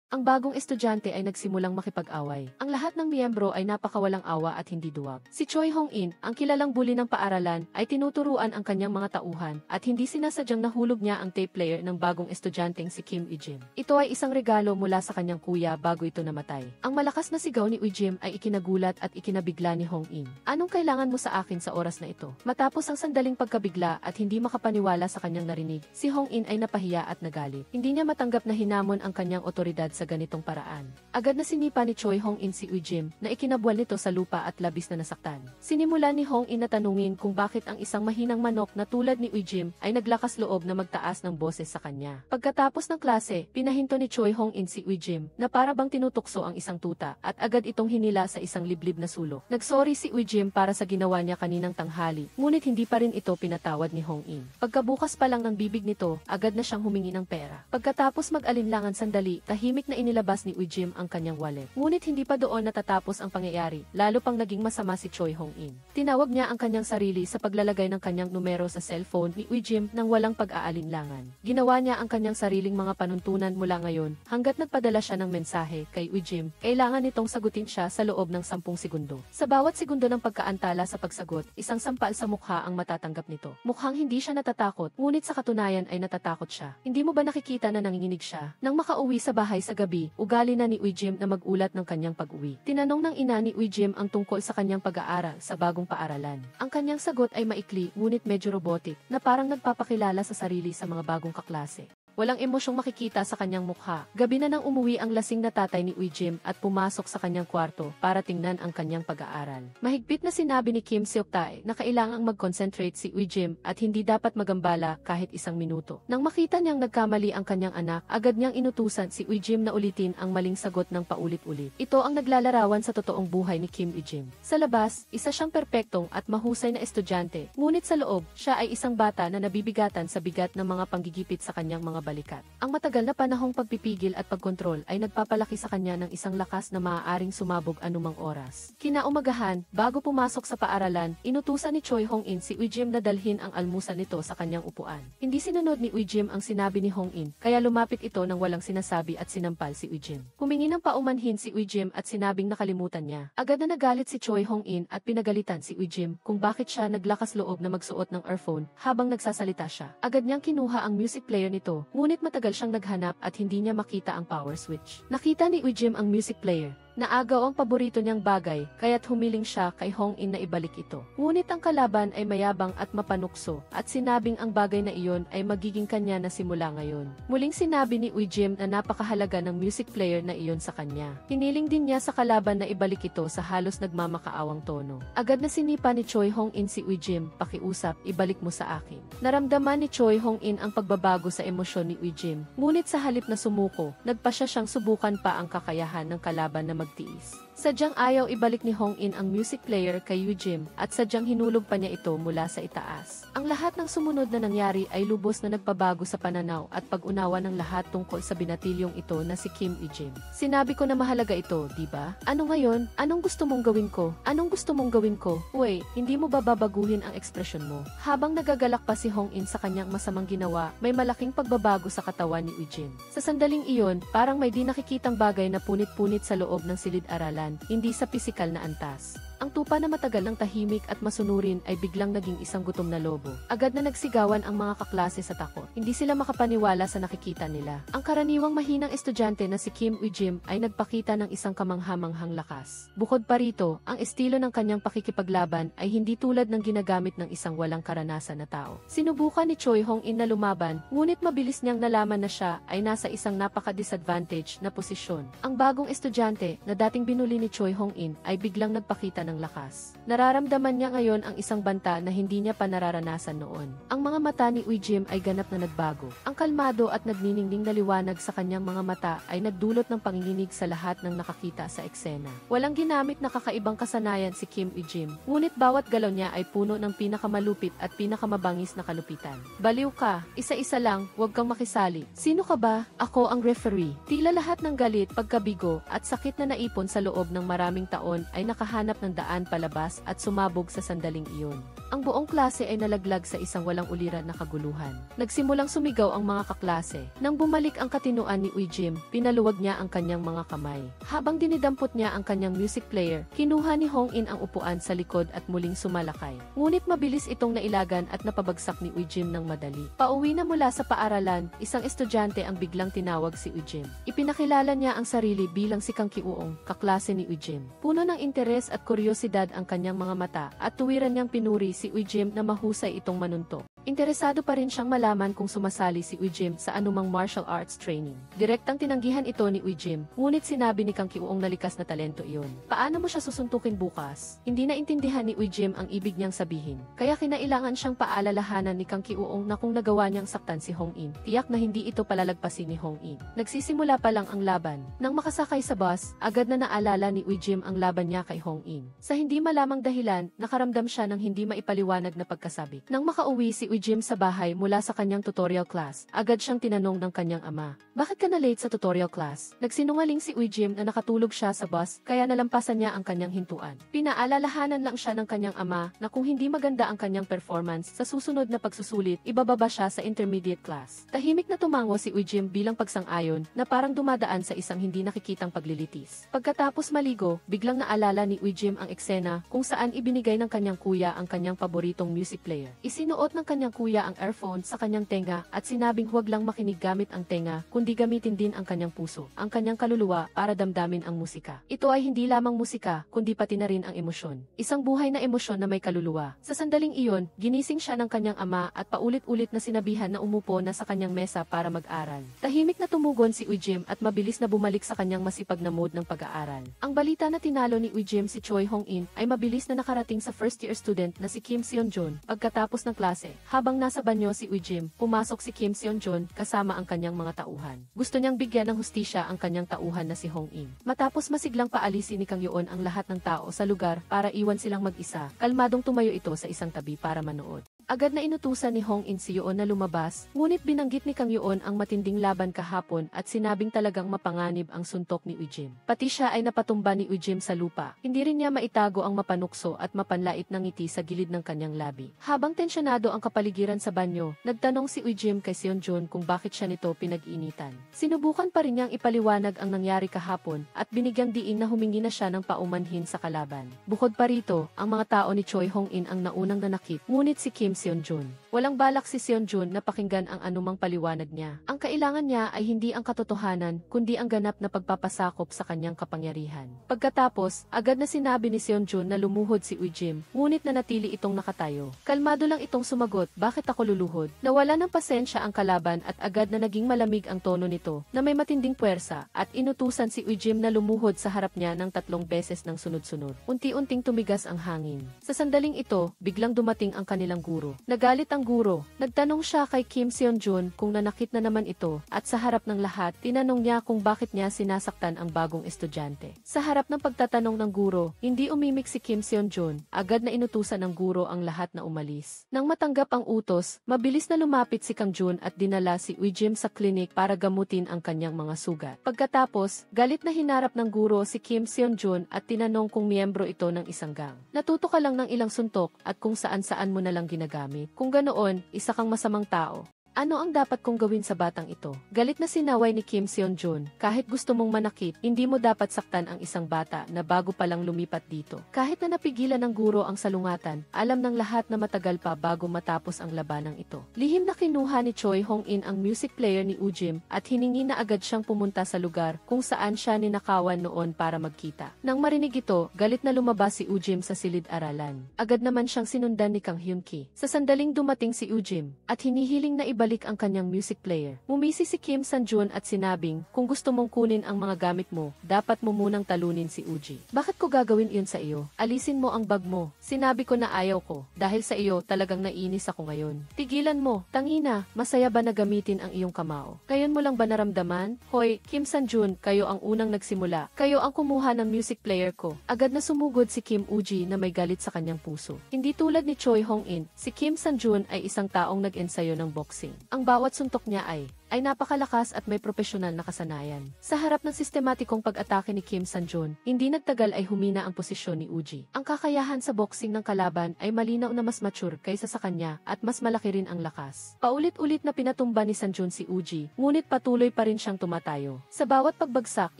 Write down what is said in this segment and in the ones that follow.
Ang bagong estudyante ay nagsimulang makipag-away. Ang lahat ng miyembro ay napakawalang awa at hindi duwag. Si Choi Hong-in, ang kilalang bully ng paaralan, ay tinuturuan ang kanyang mga tauhan at hindi sinasadyang nahulog niya ang tape player ng bagong estudyanteng si Kim Ujim. Ito ay isang regalo mula sa kanyang kuya bago ito namatay. Ang malakas na sigaw ni Ujim ay ikinagulat at ikinabigla ni Hong-in. Anong kailangan mo sa akin sa oras na ito? Matapos ang sandaling pagkabigla at hindi makapaniwala sa kanyang narinig, si Hong-in ay napahiya at nagalit. Hindi niya matanggap na hinamon ang kanyang otoridad sa ganitong paraan. Agad na sinipa ni Choi Hong-in si Ujim na ikinabwal nito sa lupa at labis na nasaktan. Sinimulan ni Hong-in na tanungin kung bakit ang isang mahinang manok na tulad ni Ujim ay naglakas loob na magtaas ng boses sa kanya. Pagkatapos ng klase, pinahinto ni Choi Hong-in si Ujim na para bang tinutukso ang isang tuta at agad itong hinila sa isang liblib na sulok. Nagsorry si Ujim para sa ginawa niya kaninang tanghali, ngunit hindi pa rin ito pinatawad ni Hong-in. Pagkabukas pa lang ng bibig nito, agad na siyang humingi ng pera. Pagkatapos mag-alinlangan sandali, tahimik na inilabas ni Ujim ang kanyang wallet. Ngunit hindi pa doon natatapos ang pangyayari, lalo pang naging masama si Choi Hong-in. Tinawag niya ang kanyang sarili sa paglalagay ng kanyang numero sa cellphone ni Ujim nang walang pag-aalinlangan. Ginawa niya ang kanyang sariling mga panuntunan mula ngayon hanggat nagpadala siya ng mensahe kay Ujim. Kailangan nitong sagutin siya sa loob ng 10 segundo. Sa bawat segundo ng pagkaantala sa pagsagot, isang sampal sa mukha ang matatanggap nito. Mukhang hindi siya natatakot, ngunit sa katunayan ay natatakot siya. Hindi mo ba nakikita na nanginginig siya? Nang makauwi sa bahay sa gabi, ugali na ni Ujim na magulat ng kanyang pag-uwi. Tinanong ng ina ni Ujim ang tungkol sa kanyang pag-aaral sa bagong paaralan. Ang kanyang sagot ay maikli ngunit medyo robotic na parang nagpapakilala sa sarili sa mga bagong kaklase. Walang emosyong makikita sa kanyang mukha. Gabi na nang umuwi ang lasing na tatay ni Ujim at pumasok sa kanyang kwarto para tingnan ang kanyang pag-aaral. Mahigpit na sinabi ni Kim Seok-tae na kailangang mag-concentrate si Ujim at hindi dapat magambala kahit isang minuto. Nang makita niyang nagkamali ang kanyang anak, agad niyang inutusan si Ujim na ulitin ang maling sagot ng paulit-ulit. Ito ang naglalarawan sa totoong buhay ni Kim Ujim. Sa labas, isa siyang perpektong at mahusay na estudyante, ngunit sa loob, siya ay isang bata na nabibigatan sa bigat ng mga panggigipit sa kanyang mga balikat. Ang matagal na panahong pagpipigil at pagkontrol ay nagpapalaki sa kanya ng isang lakas na maaaring sumabog anumang oras. Kinaumagahan, bago pumasok sa paaralan, inutusan ni Choi Hong-in si Ujim na dalhin ang almusal nito sa kanyang upuan. Hindi sinunod ni Ujim ang sinabi ni Hong-in, kaya lumapit ito nang walang sinasabi at sinampal si Ujim. Humingi ng paumanhin si Ujim at sinabing nakalimutan niya. Agad na nagalit si Choi Hong-in at pinagalitan si Ujim kung bakit siya naglakas loob na magsuot ng earphone habang nagsasalita siya. Agad niyang kinuha ang music player nito, ngunit matagal siyang naghanap at hindi niya makita ang power switch. Nakita ni Ujim ang music player. Naagaw ang paborito niyang bagay, kaya't humiling siya kay Hong-in na ibalik ito. Ngunit ang kalaban ay mayabang at mapanukso, at sinabing ang bagay na iyon ay magiging kanya na simula ngayon. Muling sinabi ni Ujim na napakahalaga ng music player na iyon sa kanya. Hiniling din niya sa kalaban na ibalik ito sa halos nagmamakaawang tono. Agad na sinipa ni Choi Hong-in si Ujim, pakiusap, ibalik mo sa akin. Naramdaman ni Choi Hong-in ang pagbabago sa emosyon ni Ujim, ngunit sa halip na sumuko, nagpa siya siyang subukan pa ang kakayahan ng kalaban na magtiis. Sadyang ayaw ibalik ni Hong-in ang music player kay Ujim at sadyang hinulog pa niya ito mula sa itaas. Ang lahat ng sumunod na nangyari ay lubos na nagpabago sa pananaw at pag-unawa ng lahat tungkol sa binatilyong ito na si Kim Ujim. Sinabi ko na mahalaga ito, di ba? Ano ngayon? Anong gusto mong gawin ko? Anong gusto mong gawin ko? Uy, hindi mo ba babaguhin ang ekspresyon mo? Habang nagagalak pa si Hong-in sa kanyang masamang ginawa, may malaking pagbabago sa katawan ni Ujim. Sa sandaling iyon, parang may di nakikitang bagay na punit-punit sa loob ng silid-aralan, hindi sa pisikal na antas. Ang tupa na matagal ng tahimik at masunurin ay biglang naging isang gutom na lobo. Agad na nagsigawan ang mga kaklase sa takot. Hindi sila makapaniwala sa nakikita nila. Ang karaniwang mahinang estudyante na si Kim Ujim ay nagpakita ng isang kamanghamanghang lakas. Bukod pa rito, ang estilo ng kanyang pakikipaglaban ay hindi tulad ng ginagamit ng isang walang karanasan na tao. Sinubukan ni Choi Hong-in na lumaban, ngunit mabilis niyang nalaman na siya ay nasa isang napaka-disadvantage na posisyon. Ang bagong estudyante na dating binuli ni Choi Hong-in ay biglang nagpakita ng lakas. Nararamdaman niya ngayon ang isang banta na hindi niya pa nararanasan noon. Ang mga mata ni Ujim ay ganap na nagbago. Ang kalmado at nagniningning na liwanag sa kanyang mga mata ay nagdulot ng panginginig sa lahat ng nakakita sa eksena. Walang ginamit na kakaibang kasanayan si Kim Ujim, ngunit bawat galaw niya ay puno ng pinakamalupit at pinakamabangis na kalupitan. Baliw ka, isa-isa lang, huwag kang makisali. Sino ka ba? Ako ang referee. Tila lahat ng galit, pagkabigo at sakit na naipon sa loob ng maraming taon ay nakahanap ng daan palabas at sumabog sa sandaling iyon. Ang buong klase ay nalaglag sa isang walang uliran na kaguluhan. Nagsimulang sumigaw ang mga kaklase. Nang bumalik ang katinuan ni Ujim, pinaluwag niya ang kanyang mga kamay. Habang dinidampot niya ang kanyang music player, kinuha ni Hong In ang upuan sa likod at muling sumalakay. Ngunit mabilis itong nailagan at napabagsak ni Ujim ng madali. Pauwi na mula sa paaralan, isang estudyante ang biglang tinawag si Ujim. Ipinakilala niya ang sarili bilang si Kang Ki-uong, kaklase ni Ujim. Puno ng interes at kuryosidad ang kanyang mga mata at tuwiran niyang pinuri si Ujim na mahusay itong manuntok. Interesado pa rin siyang malaman kung sumasali si Ujim sa anumang martial arts training. Direktang tinanggihan ito ni Ujim, ngunit sinabi ni Kang Ki-uong na likas na talento iyon. Paano mo siya susuntukin bukas? Hindi na intindihan ni Ujim ang ibig niyang sabihin. Kaya kinailangan siyang paalalahanan ni Kang Ki-uong na kung nagawa niyang saktan si Hong In, tiyak na hindi ito palalagpasin ni Hong In. Nagsisimula pa lang ang laban. Nang makasakay sa bus, agad na naalala ni Ujim ang laban niya kay Hong In. Sa hindi malamang dahilan, nakaramdam siya ng hindi maipaliwanag na pagkasabik. Nang makauwi si Ujim sa bahay mula sa kanyang tutorial class, agad siyang tinanong ng kanyang ama, "Bakit ka na late sa tutorial class?" Nagsinungaling si Ujim na nakatulog siya sa bus, kaya nalampasan niya ang kanyang hintuan. Pinaalalahanan lang siya ng kanyang ama na kung hindi maganda ang kanyang performance sa susunod na pagsusulit, ibababa siya sa intermediate class. Tahimik na tumango si Ujim bilang pagsang-ayon na parang dumadaan sa isang hindi nakikitang paglilitis. Pagkatapos maligo, biglang naalala ni Ujim ang eksena kung saan ibinigay ng kanyang kuya ang kanyang paboritong music player. Isinuot ng kanyang kuya ang earphone sa kanyang tenga at sinabing huwag lang makinig gamit ang tenga, kundi gamitin din ang kanyang puso, ang kanyang kaluluwa para damdamin ang musika. Ito ay hindi lamang musika, kundi pati na rin ang emosyon. Isang buhay na emosyon na may kaluluwa. Sa sandaling iyon, ginising siya ng kanyang ama at paulit-ulit na sinabihan na umupo na sa kanyang mesa para mag-aral. Tahimik na tumugon si Ujim at mabilis na bumalik sa kanyang masipag na mode ng pag-aaral. Ang balita na tinalo ni Ujim si Choi Hong In ay mabilis na nakarating sa first year student na si Kim Seon-jun. Pagkatapos ng klase, habang nasa banyo si Ujim, pumasok si Kim Seon-jun kasama ang kanyang mga tauhan. Gusto niyang bigyan ng hustisya ang kanyang tauhan na si Hong In. Matapos masiglang paalisin ni Kang Yoon ang lahat ng tao sa lugar para iwan silang mag-isa, kalmadong tumayo ito sa isang tabi para manood. Agad na inutusan ni Hong In si Yoon na lumabas, ngunit binanggit ni Kang Yoon ang matinding laban kahapon at sinabing talagang mapanganib ang suntok ni Ujim. Pati siya ay napatumba ni Ujim sa lupa. Hindi rin niya maitago ang mapanukso at mapanlait na ngiti sa gilid ng kanyang labi. Habang tensyonado ang kapaligiran sa banyo, nagtanong si Ujim kay Seon-jun kung bakit siya nito pinag-initan. Sinubukan pa rin niyang ipaliwanag ang nangyari kahapon at binigyang diin na humingi na siya ng paumanhin sa kalaban. Bukod pa rito, ang mga tao ni Choi Hong In ang naunang nanakit, ngunit si Kim Seon-jun. Walang balak si Seon-jun na pakinggan ang anumang paliwanag niya. Ang kailangan niya ay hindi ang katotohanan, kundi ang ganap na pagpapasakop sa kanyang kapangyarihan. Pagkatapos, agad na sinabi ni Seon-jun na lumuhod si Ujim, ngunit nanatili itong nakatayo. Kalmado lang itong sumagot, "Bakit ako luluhod?" Nawala ng pasensya ang kalaban at agad na naging malamig ang tono nito, na may matinding puwersa, at inutusan si Ujim na lumuhod sa harap niya ng 3 beses ng sunod-sunod. Unti-unting tumigas ang hangin. Sa sandaling ito, biglang dumating ang kanilang guro. Nagalit ang guro. Nagtanong siya kay Kim Seon-jun kung nanakit na naman ito, at sa harap ng lahat, tinanong niya kung bakit niya sinasaktan ang bagong estudyante. Sa harap ng pagtatanong ng guro, hindi umimik si Kim Seon-jun. Agad na inutusan ng guro ang lahat na umalis. Nang matanggap ang utos, mabilis na lumapit si Kang Jun at dinala si Ujim sa klinik para gamutin ang kanyang mga sugat. Pagkatapos, galit na hinarap ng guro si Kim Seon-jun at tinanong kung miyembro ito ng isang gang. Natuto ka lang ng ilang suntok at kung saan-saan mo na lang ginagamit. Kung ganoon, isa kang masamang tao. Ano ang dapat kong gawin sa batang ito? Galit na sinaway ni Kim Seon-jun, kahit gusto mong manakit, hindi mo dapat saktan ang isang bata na bago pa lang lumipat dito. Kahit na napigilan ng guro ang salungatan, alam ng lahat na matagal pa bago matapos ang labanang ito. Lihim na kinuha ni Choi Hong In ang music player ni Ujim at hiningi na agad siyang pumunta sa lugar kung saan siya ninakawan noon para magkita. Nang marinig ito, galit na lumabas si Ujim sa silid-aralan. Agad naman siyang sinundan ni Kang Hyun-ki. Sa sandaling dumating si Ujim at hinihiling na ibalik ang kanyang music player. Mumisi si Kim San-jun at sinabing, "Kung gusto mong kunin ang mga gamit mo, dapat mo munang talunin si Uji." "Bakit ko gagawin iyon sa iyo? Alisin mo ang bag mo." "Sinabi ko na ayaw ko. Dahil sa iyo, talagang naiinis ako ngayon." "Tigilan mo, tangina, masaya ba na gamitin ang iyong kamao? Ngayon mo lang ba naramdaman?" "Hoy, Kim San-jun, kayo ang unang nagsimula. Kayo ang kumuha ng music player ko." Agad na sumugod si Kim Uji na may galit sa kanyang puso. Hindi tulad ni Choi Hong In, si Kim San-jun ay isang taong nag-ensayo ng boxing. Ang bawat suntok niya ay ay napakalakas at may propesyonal na kasanayan. Sa harap ng sistematikong pag-atake ni Kim San-jun, hindi nagtagal ay humina ang posisyon ni Uji. Ang kakayahan sa boxing ng kalaban ay malinaw na mas mature kaysa sa kanya at mas malaki rin ang lakas. Paulit-ulit na pinatumba ni San-jun si Uji, ngunit patuloy pa rin siyang tumatayo. Sa bawat pagbagsak,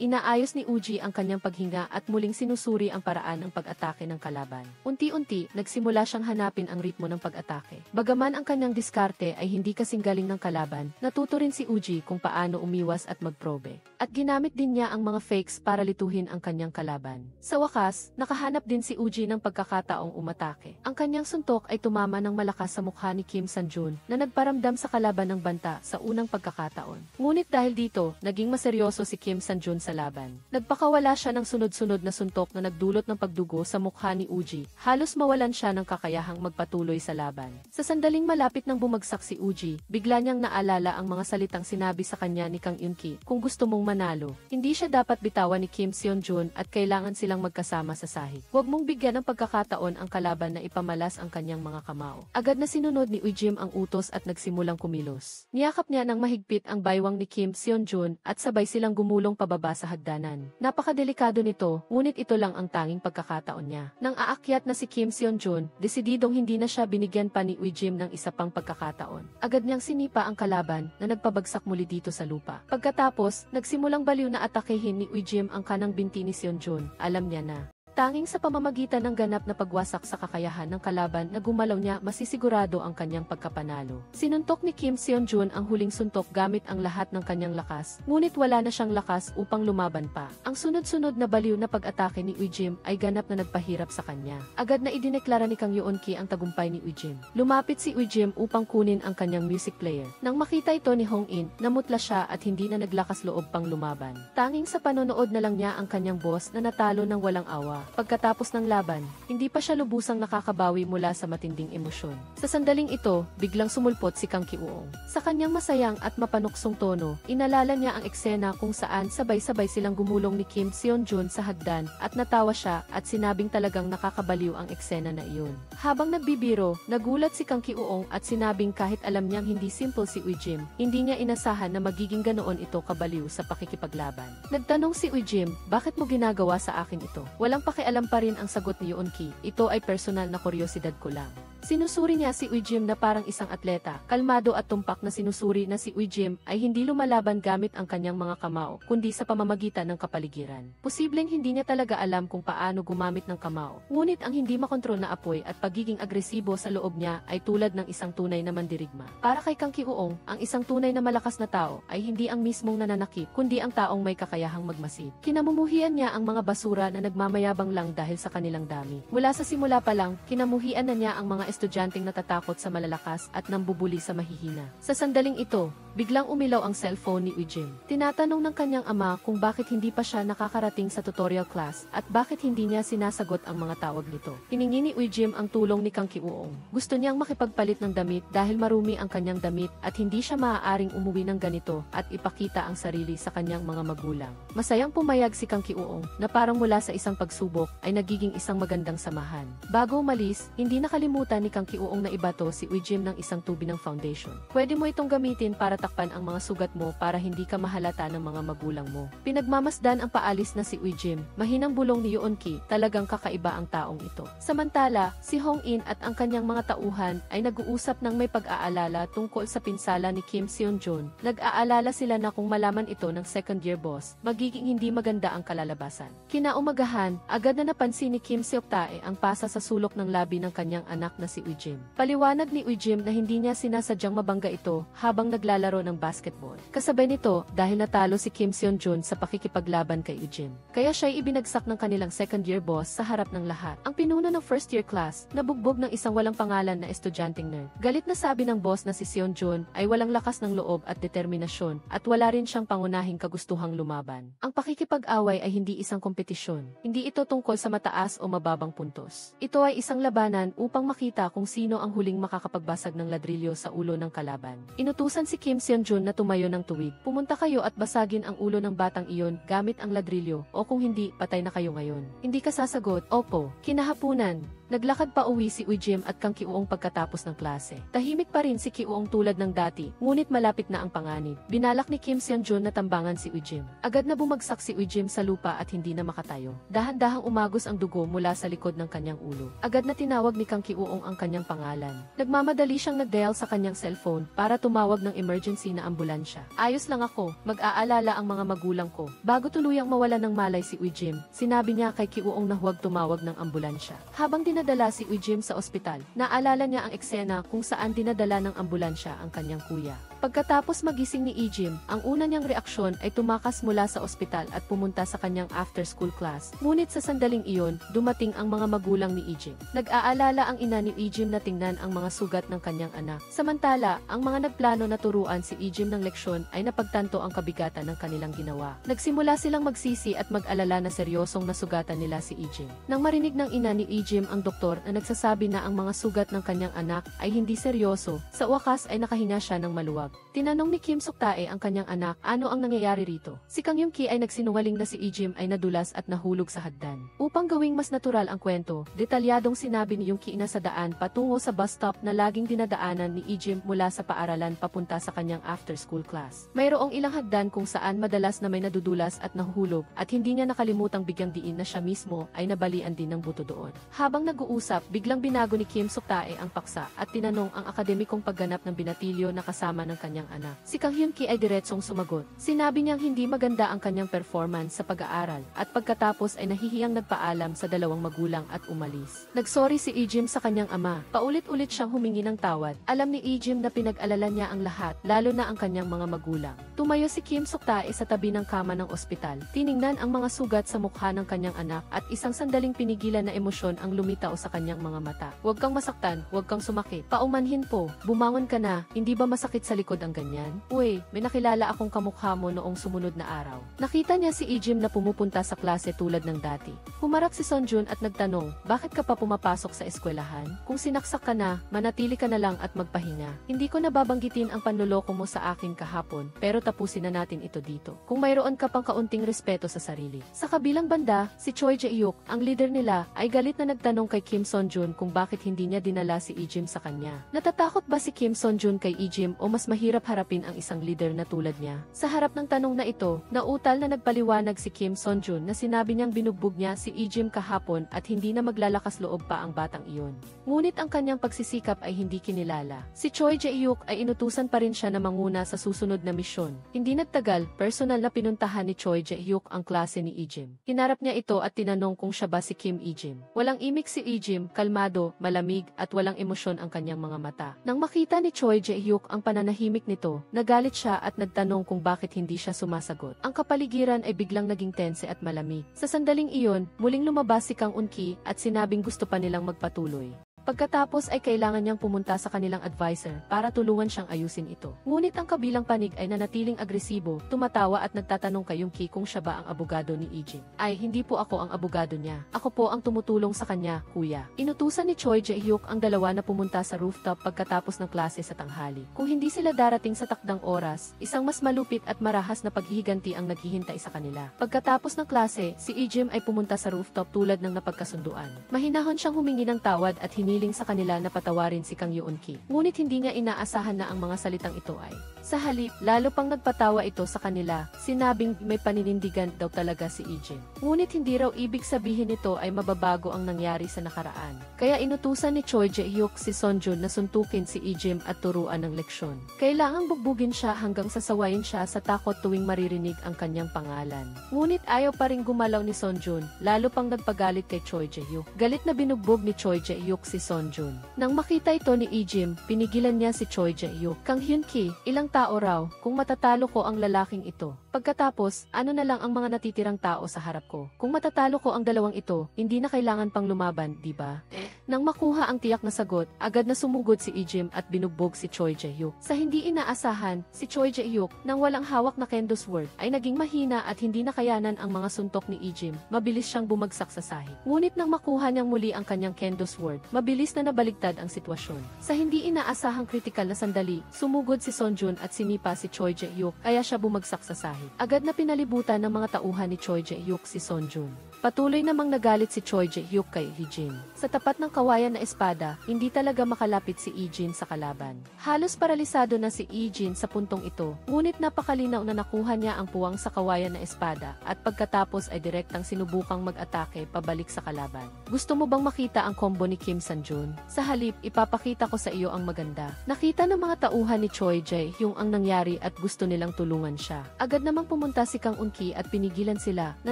inaayos ni Uji ang kanyang paghinga at muling sinusuri ang paraan ng pag-atake ng kalaban. Unti-unti, nagsimula siyang hanapin ang ritmo ng pag-atake. Bagaman ang kanyang diskarte ay hindi kasing galing ng kalaban, natuto rin si Uji kung paano umiwas at magprobe. At ginamit din niya ang mga fakes para lituhin ang kanyang kalaban. Sa wakas, nakahanap din si Uji ng pagkakataong umatake. Ang kanyang suntok ay tumama ng malakas sa mukha ni Kim San-jun na nagparamdam sa kalaban ng banta sa unang pagkakataon. Ngunit dahil dito, naging maseryoso si Kim San-jun sa laban. Nagpakawala siya ng sunod-sunod na suntok na nagdulot ng pagdugo sa mukha ni Uji. Halos mawalan siya ng kakayahang magpatuloy sa laban. Sa sandaling malapit nang bumagsak si Uji, bigla niyang naalala ang mga salitang sinabi sa kanya ni Kang Eun-ki, kung gusto mong manalo, hindi siya dapat bitawan ni Kim Seon-jun at kailangan silang magkasama sa sahig. Huwag mong bigyan ng pagkakataon ang kalaban na ipamalas ang kanyang mga kamao. Agad na sinunod ni Ujim ang utos at nagsimulang kumilos. Niyakap niya ng mahigpit ang baywang ni Kim Seon-jun at sabay silang gumulong pababa sa hagdanan. Napakadelikado nito, ngunit ito lang ang tanging pagkakataon niya. Nang aakyat na si Kim Seon-jun, desididong hindi na siya binigyan pa ni Ujim ng isa pang pagkakataon. Agad niyang sinipa ang kalaban na nagpabagsak muli dito sa lupa. Pagkatapos, nagsimulang baliw na atakehin ni Ujim ang kanang binti ni Seon-jun. Alam niya na tanging sa pamamagitan ng ganap na pagwasak sa kakayahan ng kalaban na gumalaw niya masisigurado ang kanyang pagkapanalo. Sinuntok ni Kim Seon-jun ang huling suntok gamit ang lahat ng kanyang lakas, ngunit wala na siyang lakas upang lumaban pa. Ang sunod-sunod na baliw na pag-atake ni Ujim ay ganap na nagpahirap sa kanya. Agad na idineklara ni Kang Yeon-ki ang tagumpay ni Ujim. Lumapit si Ujim upang kunin ang kanyang music player. Nang makita ito ni Hong-in, namutla siya at hindi na naglakas loob pang lumaban. Tanging sa panonood na lang niya ang kanyang boss na natalo ng walang awa. Pagkatapos ng laban, hindi pa siya lubusang nakakabawi mula sa matinding emosyon. Sa sandaling ito, biglang sumulpot si Kang Ki-uong. Sa kanyang masayang at mapanuksong tono, inalala niya ang eksena kung saan sabay-sabay silang gumulong ni Kim Seon-jun sa hagdan at natawa siya at sinabing talagang nakakabaliw ang eksena na iyon. Habang nagbibiro, nagulat si Kang Ki-uong at sinabing kahit alam niyang hindi simple si Ujim, hindi niya inasahan na magiging ganoon ito kabaliw sa pakikipaglaban. Nagtanong si Ujim, bakit mo ginagawa sa akin ito? Walang pakialam pa rin ang sagot ni Yeon-ki, ito ay personal na kuryosidad ko lang. Sinusuri niya si Ujim na parang isang atleta, kalmado at tumpak na sinusuri na si Ujim ay hindi lumalaban gamit ang kanyang mga kamao, kundi sa pamamagitan ng kapaligiran. Posibleng hindi niya talaga alam kung paano gumamit ng kamao, ngunit ang hindi makontrol na apoy at pagiging agresibo sa loob niya ay tulad ng isang tunay na mandirigma. Para kay Kang Ki-uong, ang isang tunay na malakas na tao ay hindi ang mismong nananakit, kundi ang taong may kakayahang magmasid. Kinamumuhian niya ang mga basura na nagmamayabang lang dahil sa kanilang dami. Mula sa simula pa lang, kinamuhian na niya ang mga estudyanteng natatakot sa malalakas at nambubuli sa mahihina. Sa sandaling ito, biglang umilaw ang cellphone ni Ujim. Tinatanong ng kanyang ama kung bakit hindi pa siya nakakarating sa tutorial class at bakit hindi niya sinasagot ang mga tawag nito. Hiningi ni Ujim ang tulong ni Kang Ki-uong. Gusto niyang makipagpalit ng damit dahil marumi ang kanyang damit at hindi siya maaaring umuwi ng ganito at ipakita ang sarili sa kanyang mga magulang. Masayang pumayag si Kang Ki-uong na parang mula sa isang pagsubok ay nagiging isang magandang samahan. Bago umalis, hindi nakalimutan ni Kang Ki-uong na ibato si Ujim ng isang tubi ng foundation. Pwede mo itong gamitin para takpan ang mga sugat mo para hindi ka mahalata ng mga magulang mo. Pinagmamasdan ang paalis na si Ujim, mahinang bulong ni Yeon-ki, talagang kakaiba ang taong ito. Samantala, si Hong-in at ang kanyang mga tauhan ay nag-uusap ng may pag-aalala tungkol sa pinsala ni Kim Seon-jun. Nag-aalala sila na kung malaman ito ng second year boss, magiging hindi maganda ang kalalabasan. Kinaumagahan, agad na napansin ni Kim Seok-tae ang pasa sa sulok ng labi ng kanyang anak na si Ujim. Paliwanag ni Ujim na hindi niya sinasadyang mabangga ito habang naglalaro ng basketball. Kasabay nito dahil natalo si Kim Seon-jun sa pakikipaglaban kay Ujim. Kaya siya'y ibinagsak ng kanilang second year boss sa harap ng lahat. Ang pinuno ng first year class, nabugbog ng isang walang pangalan na estudyanteng nerd. Galit na sabi ng boss na si Seon-jun ay walang lakas ng loob at determinasyon at wala rin siyang pangunahing kagustuhang lumaban. Ang pakikipag-away ay hindi isang kompetisyon. Hindi ito tungkol sa mataas o mababang puntos. Ito ay isang labanan upang makita kung sino ang huling makakapagbasag ng ladrilyo sa ulo ng kalaban. Inutusan si Kim Seon-jun na tumayo ng tuwid. Pumunta kayo at basagin ang ulo ng batang iyon gamit ang ladrilyo o kung hindi, patay na kayo ngayon. Hindi ka sasagot, opo. Kinahapunan, Naglakad pa uwi si Ujim at Kang Ki-uong pagkatapos ng klase. Tahimik pa rin si Ki-uong tulad ng dati, ngunit malapit na ang panganib. Binalak ni Kim Seon-jun na tambangan si Ujim. Agad na bumagsak si Ujim sa lupa at hindi na makatayo. Dahan-dahang umagos ang dugo mula sa likod ng kanyang ulo. Agad na tinawag ni Kang Ki-uong ang kanyang pangalan. Nagmamadali siyang nag-dial sa kanyang cellphone para tumawag ng emergency na ambulansya. Ayos lang ako, mag-aalala ang mga magulang ko. Bago tuluyang mawala ng malay si Ujim, sinabi niya kay Ki-uong na huwag tumawag ng ambulansya. Habang dinadala si Ujim sa ospital, naalala niya ang eksena kung saan dinadala ng ambulansya ang kanyang kuya. Pagkatapos magising ni Ujim, ang una niyang reaksyon ay tumakas mula sa ospital at pumunta sa kanyang after-school class. Ngunit sa sandaling iyon, dumating ang mga magulang ni Ujim. Nag-aalala ang ina ni Ujim na tingnan ang mga sugat ng kanyang anak. Samantala, ang mga nagplano na turuan si Ujim ng leksyon ay napagtanto ang kabigatan ng kanilang ginawa. Nagsimula silang magsisi at mag-alala na seryosong nasugatan nila si Ujim. Nang marinig ng ina ni Ujim ang doktor na nagsasabi na ang mga sugat ng kanyang anak ay hindi seryoso, sa wakas ay nakahinga siya ng maluwag. Tinanong ni Kim Suk-tae ang kanyang anak, ano ang nangyayari rito? Si Kang Yum-ki ay nagsinungaling na si Ujim ay nadulas at nahulog sa hagdan. Upang gawing mas natural ang kwento, detalyadong sinabi ni Yum-ki na sa daan patungo sa bus stop na laging dinadaanan ni Ujim mula sa paaralan papunta sa kanyang after-school class. Mayroong ilang hagdan kung saan madalas na may nadudulas at nahuhulog at hindi niya nakalimutang bigyang diin na siya mismo ay nabalian din ng buto doon. Habang nag-uusap, biglang binago ni Kim Suk-tae ang paksa at tinanong ang akademikong pagganap ng binatilyo na kasama ng kanyang anak. Si Kang Hyun-ki ay diretsong sumagot. Sinabi niyang hindi maganda ang kanyang performance sa pag-aaral at pagkatapos ay nahihiyang nagpaalam sa dalawang magulang at umalis. Nagsorry si Ujim sa kanyang ama. Paulit-ulit siyang humingi ng tawad. Alam ni Ujim na pinag-alala niya ang lahat, lalo na ang kanyang mga magulang. Tumayo si Kim Suk-tae sa tabi ng kama ng ospital. Tiningnan ang mga sugat sa mukha ng kanyang anak at isang sandaling pinigilan na emosyon ang lumitaw sa kanyang mga mata. Huwag kang masaktan, huwag kang sumakit. Paumanhin po, bumangon ka na, hindi ba masakit sa likod ang ganyan? Uy, may nakilala akong kamukha mo noong sumunod na araw. Nakita niya si Ujim na pumupunta sa klase tulad ng dati. Humarap si Sonjun at nagtanong, bakit ka pa pumapasok sa eskwelahan? Kung sinaksak ka na, manatili ka na lang at magpahinga. Hindi ko nababanggitin ang panloloko mo sa akin kahapon, pero tapusin na natin ito dito. Kung mayroon ka pang kaunting respeto sa sarili. Sa kabilang banda, si Choi Jae-hyuk, ang leader nila, ay galit na nagtanong kay Kim Sonjun kung bakit hindi niya dinala si Ujim sa kanya. Natatakot ba si Kim Sonjun kay Ujim o mas mahirap harapin ang isang leader na tulad niya? Sa harap ng tanong na ito, nautal na nagpaliwanag si Kim Sonjun na sinabi niyang binugbog niya si Ujim kahapon at hindi na maglalakas loob pa ang batang iyon. Ngunit ang kanyang pagsisikap ay hindi kinilala. Si Choi Jae-hyuk ay inutusan pa rin siya na manguna sa susunod na misyon. Hindi nagtagal, personal na pinuntahan ni Choi Jae-hyuk ang klase ni Ujim. Hinarap niya ito at tinanong kung siya ba si Kim Ujim. Walang imik si Ujim, kalmado, malamig at walang emosyon ang kanyang mga mata. Nang makita ni Choi Jae-hyuk ang pananahimik nito, nagalit siya at nagtanong kung bakit hindi siya sumasagot. Ang kapaligiran ay biglang naging tense at malamig. Sa sandaling iyon, muling lumabas si Kang Un-ki at sinabing gusto pa nilang magpatuloy. Pagkatapos ay kailangan niyang pumunta sa kanilang advisor para tulungan siyang ayusin ito. Ngunit ang kabilang panig ay nanatiling agresibo, tumatawa at nagtatanong kay Yum-ki kung siya ba ang abogado ni Ujim. Ay, hindi po ako ang abogado niya. Ako po ang tumutulong sa kanya, kuya. Inutusan ni Choi Jae-hyuk ang dalawa na pumunta sa rooftop pagkatapos ng klase sa tanghali. Kung hindi sila darating sa takdang oras, isang mas malupit at marahas na paghihiganti ang naghihintay sa kanila. Pagkatapos ng klase, si Ujim ay pumunta sa rooftop tulad ng napagkasunduan. Mahinahon siyang humingi ng tawad at hiniling sa kanila na patawarin si Kang Yoon-ki. Ngunit hindi niya inaasahan na ang mga salitang ito ay sa halip, lalo pang nagpatawa ito sa kanila, sinabing may paninindigan daw talaga si Ujim. Ngunit hindi raw ibig sabihin nito ay mababago ang nangyari sa nakaraan. Kaya inutusan ni Choi Jae-hyuk si Sonjun na suntukin si Ujim at turuan ng leksyon. Kailangang bugbugin siya hanggang sasawayin siya sa takot tuwing maririnig ang kanyang pangalan. Ngunit ayaw pa ring gumalaw ni Sonjun, lalo pang nagpagalit kay Choi Jae-hyuk. Galit na binugbog ni Choi Jae-hyuk si Sonjun. Nang makita ito ni Ujim, pinigilan niya si Choi Jae-hyuk. Kang Hyun-ki, ilang tao raw, kung matatalo ko ang lalaking ito. Pagkatapos, ano na lang ang mga natitirang tao sa harap ko. Kung matatalo ko ang dalawang ito, hindi na kailangan pang lumaban, di ba? Nang makuha ang tiyak na sagot, agad na sumugod si Ujim at binugbog si Choi Jae-hyuk. Sa hindi inaasahan, si Choi Jae-hyuk, nang walang hawak na kendo sword, ay naging mahina at hindi nakayanan ang mga suntok ni Ujim. Mabilis siyang bumagsak sa sahig. Ngunit nang makuha niyang muli ang kanyang kendo sword, mabilis na nabaligtad ang sitwasyon. Sa hindi inaasahang kritikal na sandali, sumugod si Sonjun at sinipa si Choi Jae-hyuk, kaya siya bumagsak sa sahig. kahit. Agad na pinalibutan ng mga tauhan ni Choi Jae-hyuk si Sonjun. Patuloy namang nagalit si Choi Jae-hyuk kay Lee-jin. Sa tapat ng kawayan na espada, hindi talaga makalapit si Lee-jin sa kalaban. Halos paralisado na si Lee-jin sa puntong ito, ngunit napakalinaw na nakuha niya ang puwang sa kawayan na espada at pagkatapos ay direktang sinubukang mag-atake pabalik sa kalaban. Gusto mo bang makita ang combo ni Kim Sanjun? Sa halip, ipapakita ko sa iyo ang maganda. Nakita ng mga tauhan ni Choi Jae-hyuk ang nangyari at gusto nilang tulungan siya. Agad namang pumunta si Kang Un-ki at pinigilan sila na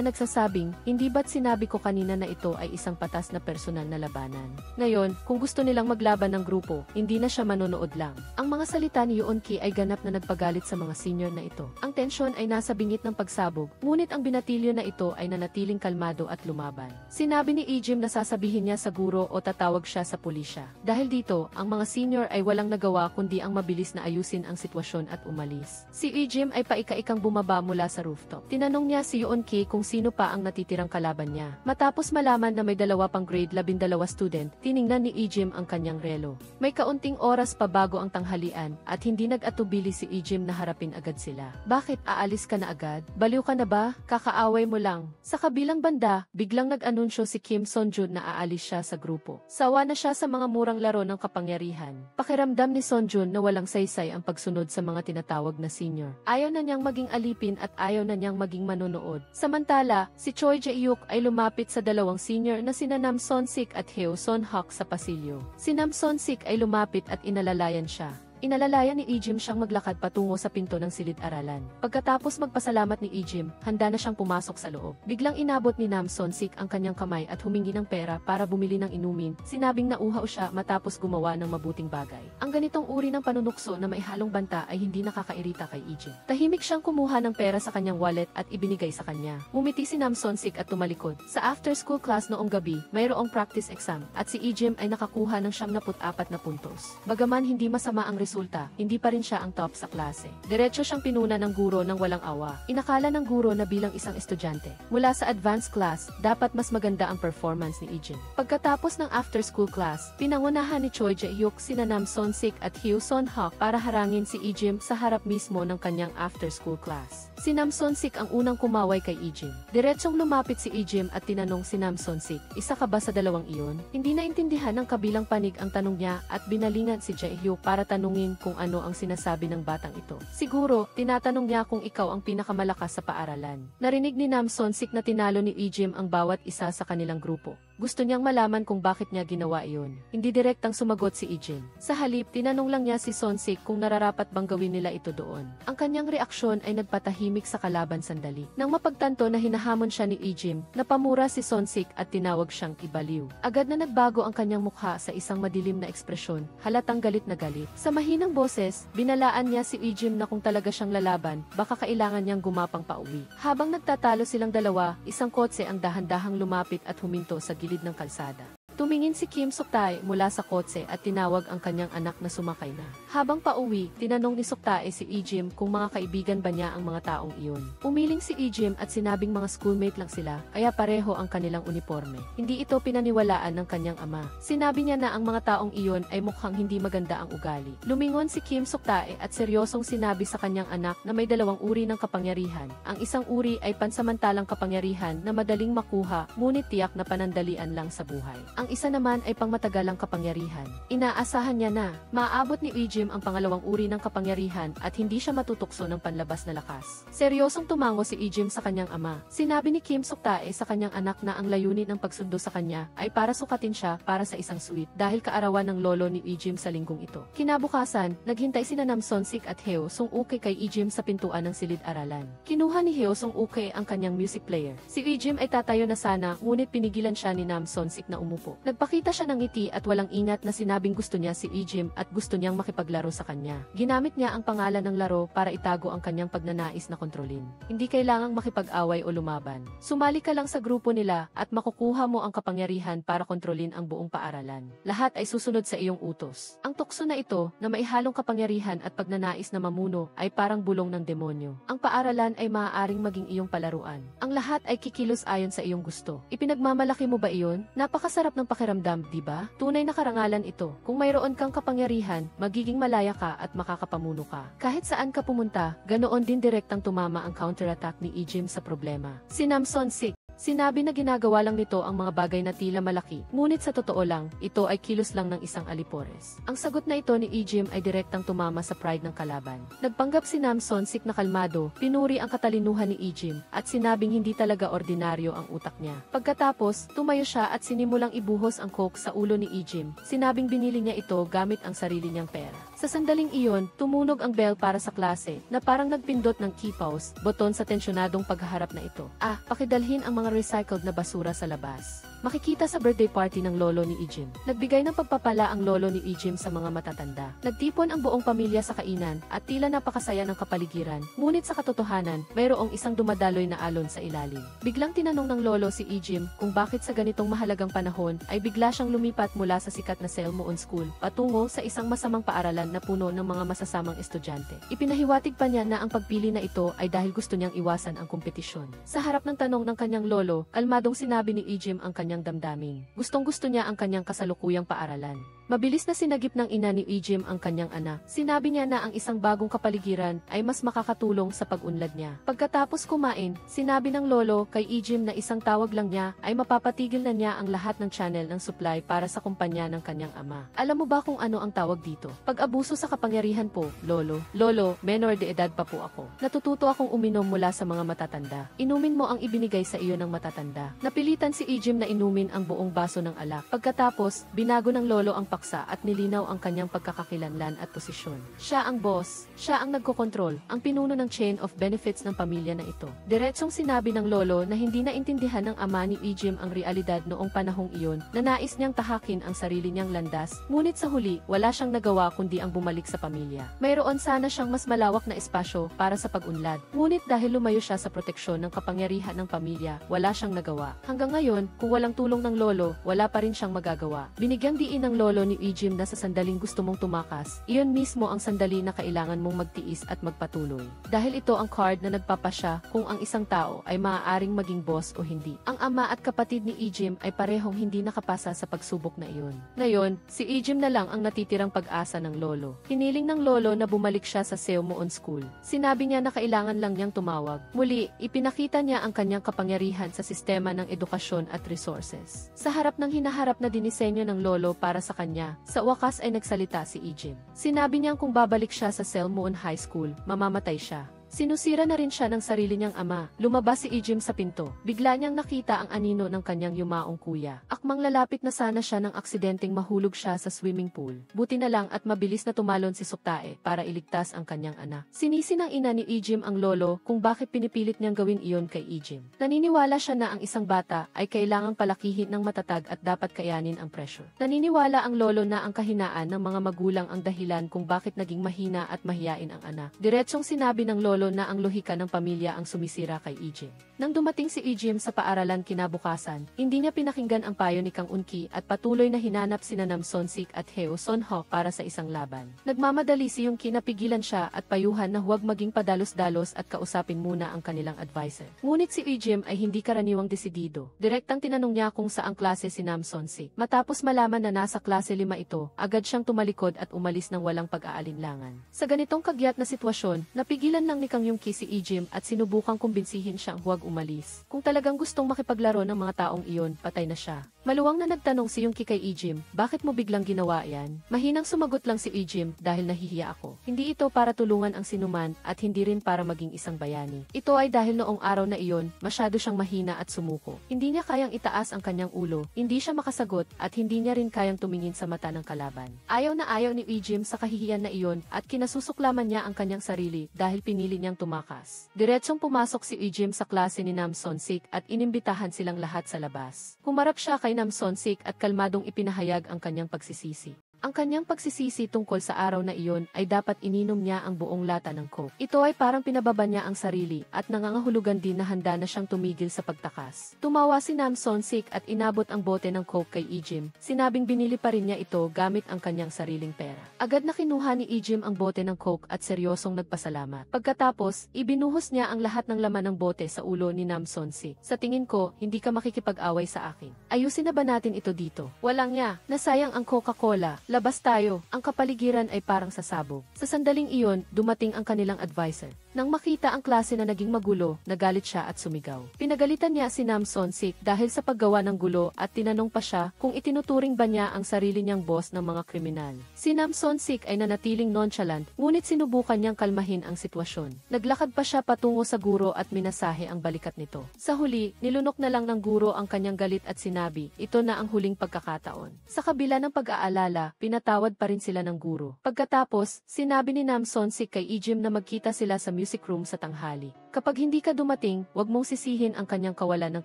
nagsasabing, hindi ba't sinabi ko kanina na ito ay isang patas na personal na labanan. Ngayon, kung gusto nilang maglaban ng grupo, hindi na siya manonood lang. Ang mga salita ni Yoon-ki ay ganap na nagpagalit sa mga senior na ito. Ang tensyon ay nasa bingit ng pagsabog, ngunit ang binatilyo na ito ay nanatiling kalmado at lumaban. Sinabi ni Lee-jin na sasabihin niya sa guro o tatawag siya sa pulisya. Dahil dito, ang mga senior ay walang nagawa kundi ang mabilis na ayusin ang sitwasyon at umalis. Si Lee-jin ay paika-ikang bumaba mula sa rooftop. Tinanong niya si Yoon-ki kung sino pa ang natitirang kalaban niya. Matapos malaman na may dalawa pang grade 12 student, tiningnan ni Lee-jin ang kanyang relo. May kaunting oras pa bago ang tanghalian at hindi nag-atubili si Lee-jin na harapin agad sila. Bakit aalis ka na agad? Baliw ka na ba? Kakaaway mo lang. Sa kabilang banda, biglang nag-anunsyo si Kim Sonjun na aalis siya sa grupo. Sawa na siya sa mga murang laro ng kapangyarihan. Pakiramdam ni Sonjun na walang saysay ang pagsunod sa mga tinatawag na senior. Ayaw na niyang maging alipin at ayaw na niyang maging manonood. Samantala, si Choi Jae-hyuk ay lumapit sa dalawang senior na sina Nam Son-sik at Heo Son-hak sa pasilyo. Si Nam Son-sik ay lumapit at inalalayan siya. Inalalayan ni Lee-jin siyang maglakad patungo sa pinto ng silid-aralan. Pagkatapos magpasalamat ni Lee-jin, handa na siyang pumasok sa loob. Biglang inabot ni Nam Son-sik ang kanyang kamay at humingi ng pera para bumili ng inumin. Sinabing nauhaw siya matapos gumawa ng mabuting bagay. Ang ganitong uri ng panunukso na may halong banta ay hindi nakakairita kay Lee-jin. Tahimik siyang kumuha ng pera sa kanyang wallet at ibinigay sa kanya. Ngumiti si Nam Son-sik at tumalikod. Sa after-school class noong gabi, mayroong practice exam at si Lee-jin ay nakakuha ng 74 na puntos. Bagaman hindi masama ang resulta, hindi pa rin siya ang top sa klase. Diretso siyang pinuna ng guro ng walang awa. Inakala ng guro na bilang isang estudyante, mula sa advanced class, dapat mas maganda ang performance ni Lee-jin. Pagkatapos ng after-school class, pinangunahan ni Choi Jae-hyuk sina Nam Son-sik at Heo Son-hak para harangin si Lee-jin sa harap mismo ng kanyang after-school class. Si Nam Son-sik ang unang kumaway kay Lee-jin. Diretsong lumapit si Lee-jin at tinanong si Nam Son-sik, isa ka ba sa dalawang iyon? Hindi naintindihan ng kabilang panig ang tanong niya at binalingan si Jae-hyuk para tanungin kung ano ang sinasabi ng batang ito. Siguro, tinatanong niya kung ikaw ang pinakamalakas sa paaralan. Narinig ni Nam Son-sik na tinalo ni Lee-jin ang bawat isa sa kanilang grupo. Gusto niyang malaman kung bakit niya ginawa iyon. Hindi direktang sumagot si Lee-jin. Sa halip, tinanong lang niya si Son-sik kung nararapat bang gawin nila ito doon. Ang kanyang reaksyon ay nagpatahimik sa kalaban sandali. Nang mapagtanto na hinahamon siya ni Lee-jin, napamura si Son-sik at tinawag siyang ibaliw. Agad na nagbago ang kanyang mukha sa isang madilim na ekspresyon, halatang galit na galit. Sa mahinang boses, binalaan niya si Lee-jin na kung talaga siyang lalaban, baka kailangan niyang gumapang pauwi. Habang nagtatalo silang dalawa, isang kotse ang dahan-dahang lumapit at huminto sa gilid ng kalsada. Tumingin si Kim Suk-tae mula sa kotse at tinawag ang kanyang anak na sumakay na. Habang pauwi, tinanong ni Suk-tae si Lee-jin kung mga kaibigan ba niya ang mga taong iyon. Umiling si Lee-jin at sinabing mga schoolmate lang sila, kaya pareho ang kanilang uniforme. Hindi ito pinaniwalaan ng kanyang ama. Sinabi niya na ang mga taong iyon ay mukhang hindi maganda ang ugali. Lumingon si Kim Suk-tae at seryosong sinabi sa kanyang anak na may dalawang uri ng kapangyarihan. Ang isang uri ay pansamantalang kapangyarihan na madaling makuha, ngunit tiyak na panandalian lang sa buhay. Ang isa naman ay pangmatagalang kapangyarihan. Inaasahan niya na maaabot ni Lee-jin ang pangalawang uri ng kapangyarihan at hindi siya matutukso ng panlabas na lakas. Seryosong tumango si Lee-jin sa kanyang ama. Sinabi ni Kim Suk-tae sa kanyang anak na ang layunin ng pagsundo sa kanya ay para sukatin siya para sa isang suite dahil kaarawan ng lolo ni Lee-jin sa linggong ito. Kinabukasan, naghintay sina Nam Son-sik at Heo Sung-uke kay Lee-jin sa pintuan ng silid-aralan. Kinuha ni Heo Sung-uke ang kanyang music player. Si Lee-jin ay tatayo na sana, ngunit pinigilan siya ni Nam Son-sik na umupo. Nagpakita siya ng ngiti at walang ingat na sinabing gusto niya si Lee-jin at gusto niyang makipaglaro sa kanya. Ginamit niya ang pangalan ng laro para itago ang kanyang pagnanais na kontrolin. Hindi kailangang makipag-away o lumaban. Sumali ka lang sa grupo nila at makukuha mo ang kapangyarihan para kontrolin ang buong paaralan. Lahat ay susunod sa iyong utos. Ang tukso na ito, na may halong kapangyarihan at pagnanais na mamuno, ay parang bulong ng demonyo. Ang paaralan ay maaaring maging iyong palaruan. Ang lahat ay kikilos ayon sa iyong gusto. Ipinagmamalaki mo ba iyon? Napakasarap ng pakiramdam, di ba? Tunay na karangalan ito. Kung mayroon kang kapangyarihan, magiging malaya ka at makakapamuno ka. Kahit saan ka pumunta, ganoon din direktang tumama ang counterattack ni Ijim sa problema. Si Nam Sonsik, sinabi na ginagawa lang nito ang mga bagay na tila malaki, ngunit sa totoo lang, ito ay kilos lang ng isang alipores. Ang sagot na ito ni Ijim ay direktang tumama sa pride ng kalaban. Nagpanggap si Nam Sonsik na kalmado, pinuri ang katalinuhan ni Ijim, at sinabing hindi talaga ordinaryo ang utak niya. Pagkatapos, tumayo siya at sinimulang ibuhos ang coke sa ulo ni Ijim, sinabing binili niya ito gamit ang sarili niyang pera. Sa sandaling iyon, tumunog ang bell para sa klase, na parang nagpindot ng key pause, boton sa tensyonadong paghaharap na ito. Pakidalhin ang mga recycled na basura sa labas. Makikita sa birthday party ng lolo ni Ijim. Nagbigay ng pagpapala ang lolo ni Ijim sa mga matatanda. Nagtipon ang buong pamilya sa kainan at tila napakasaya ng kapaligiran. Ngunit sa katotohanan, mayroong isang dumadaloy na alon sa ilalim. Biglang tinanong ng lolo si Ijim kung bakit sa ganitong mahalagang panahon ay bigla siyang lumipat mula sa sikat na Selmoon School patungo sa isang masamang paaralan na puno ng mga masasamang estudyante. Ipinahiwatig pa niya na ang pagpili na ito ay dahil gusto niyang iwasan ang kompetisyon. Sa harap ng tanong ng kanyang lolo, kalmadong sinabi ni Ijim ang kanyang damdamin. Gustong-gusto niya ang kanyang kasalukuyang paaralan. Mabilis na sinagip ng ina ni Ijim ang kanyang anak. Sinabi niya na ang isang bagong kapaligiran ay mas makakatulong sa pag-unlad niya. Pagkatapos kumain, sinabi ng lolo kay Ijim na isang tawag lang niya ay mapapatigil na niya ang lahat ng channel ng supply para sa kumpanya ng kanyang ama. Alam mo ba kung ano ang tawag dito? Pag-abuso sa kapangyarihan po, lolo. Lolo, menor de edad pa po ako. Natututo akong uminom mula sa mga matatanda. Inumin mo ang ibinigay sa iyo ng matatanda. Napilitan si Ijim na inumin ang buong baso ng alak. Pagkatapos, binago ng lolo ang paksa at nilinaw ang kanyang pagkakakilanlan at posisyon. Siya ang boss, siya ang nagkokontrol, ang pinuno ng chain of benefits ng pamilya na ito. Diretsong sinabi ng lolo na hindi naintindihan ng ama ni Ijim ang realidad noong panahong iyon, na nais niyang tahakin ang sarili niyang landas, ngunit sa huli, wala siyang nagawa kundi ang bumalik sa pamilya. Mayroon sana siyang mas malawak na espasyo para sa pag-unlad, ngunit dahil lumayo siya sa proteksyon ng kapangyarihan ng pamilya, wala siyang nagawa. Hanggang ngayon, kung walang tulong ng lolo, wala pa rin siyang magagawa. Binigyang diin ng lolo ni Ijim na sa sandaling gusto mong tumakas, iyon mismo ang sandali na kailangan mong magtiis at magpatuloy. Dahil ito ang card na nagpapasya kung ang isang tao ay maaaring maging boss o hindi. Ang ama at kapatid ni Ijim ay parehong hindi nakapasa sa pagsubok na iyon. Ngayon, si Ijim na lang ang natitirang pag-asa ng lolo. Hiniling ng lolo na bumalik siya sa Selmoon School. Sinabi niya na kailangan lang niyang tumawag. Muli, ipinakita niya ang kanyang kapangyarihan sa sistema ng edukasyon at resources. Sa harap ng hinaharap na dinisenyo ng lolo para sa kanya, sa wakas ay nagsalita si Ijim. Sinabi niyang kung babalik siya sa Selmoon High School, mamamatay siya. Sinusira na rin siya ng sarili niyang ama. Lumabas si Ijim sa pinto. Bigla niyang nakita ang anino ng kanyang yumaong kuya. Akmang lalapit na sana siya ng aksidenteng mahulog siya sa swimming pool. Buti na lang at mabilis na tumalon si Suktae para iligtas ang kanyang anak. Sinisi ng ina ni Ijim ang lolo kung bakit pinipilit niyang gawin iyon kay Ijim. Naniniwala siya na ang isang bata ay kailangang palakihin ng matatag at dapat kayanin ang pressure. Naniniwala ang lolo na ang kahinaan ng mga magulang ang dahilan kung bakit naging mahina at mahiyain ang anak. Diretsong sinabi ng lolo na ang lohika ng pamilya ang sumisira kay Ijim. Nang dumating si Ijim sa paaralan kinabukasan, hindi niya pinakinggan ang payo ni Kang Unki at patuloy na hinanap sina Nam Sonsik at Heo Sonho para sa isang laban. Nagmamadali si Yung kinapigilan siya at payuhan na huwag maging padalos-dalos at kausapin muna ang kanilang advisor. Ngunit si Ijim ay hindi karaniwang desidido. Direktang tinanong niya kung saang klase si Nam Sonsik. Matapos malaman na nasa klase 5 ito, agad siyang tumalikod at umalis ng walang pag-aalinlangan. Sa ganitong kagyat na sitwasyon, napigilan lang ni Kang Yungki si Ijim at sinubukang kumbinsihin siyang huwag umalis. Kung talagang gustong makipaglaro ng mga taong iyon, patay na siya. Maluwang na nagtanong si Yungki kay Ijim, bakit mo biglang ginawa yan? Mahinang sumagot lang si Ijim, dahil nahihiya ako. Hindi ito para tulungan ang sinuman at hindi rin para maging isang bayani. Ito ay dahil noong araw na iyon, masyado siyang mahina at sumuko. Hindi niya kayang itaas ang kanyang ulo, hindi siya makasagot at hindi niya rin kayang tumingin sa mata ng kalaban. Ayaw na ayaw ni Ijim sa kahihiyan na iyon at kinasusuklaman niya ang kanyang sarili dahil pinili niyang tumakas. Diretsong pumasok si Ijim sa klase ni Nam Sonsik at inimbitahan silang lahat sa labas. Humarap siya kay Nam Sonsik at kalmadong ipinahayag ang kanyang pagsisisi. Ang kanyang pagsisisi tungkol sa araw na iyon ay dapat ininom niya ang buong lata ng Coke. Ito ay parang pinababa niya ang sarili at nangangahulugan din na handa na siyang tumigil sa pagtakas. Tumawa si Nam Sonsik at inabot ang bote ng Coke kay Ijim. Sinabing binili pa rin niya ito gamit ang kanyang sariling pera. Agad na kinuha ni Ijim ang bote ng Coke at seryosong nagpasalamat. Pagkatapos, ibinuhos niya ang lahat ng laman ng bote sa ulo ni Nam Sonsik. Sa tingin ko, hindi ka makikipag-away sa akin. Ayusin na ba natin ito dito? Walang niya, nasayang ang Coca-Cola. Labas tayo, ang kapaligiran ay parang sasabog. Sa sandaling iyon, dumating ang kanilang advisor. Nang makita ang klase na naging magulo, nagalit siya at sumigaw. Pinagalitan niya si Nam Sonsik dahil sa paggawa ng gulo at tinanong pa siya kung itinuturing ba niya ang sarili niyang boss ng mga kriminal. Si Nam Sonsik ay nanatiling nonchalant, ngunit sinubukan niyang kalmahin ang sitwasyon. Naglakad pa siya patungo sa guro at minasahe ang balikat nito. Sa huli, nilunok na lang ng guro ang kanyang galit at sinabi, ito na ang huling pagkakataon. Sa kabila ng pag-aalala, pinatawad pa rin sila ng guro. Pagkatapos, sinabi ni Nam Sonsik kay Ijim na magkita sila sa music room sa tanghali. Kapag hindi ka dumating, huwag mong sisihin ang kanyang kawalan ng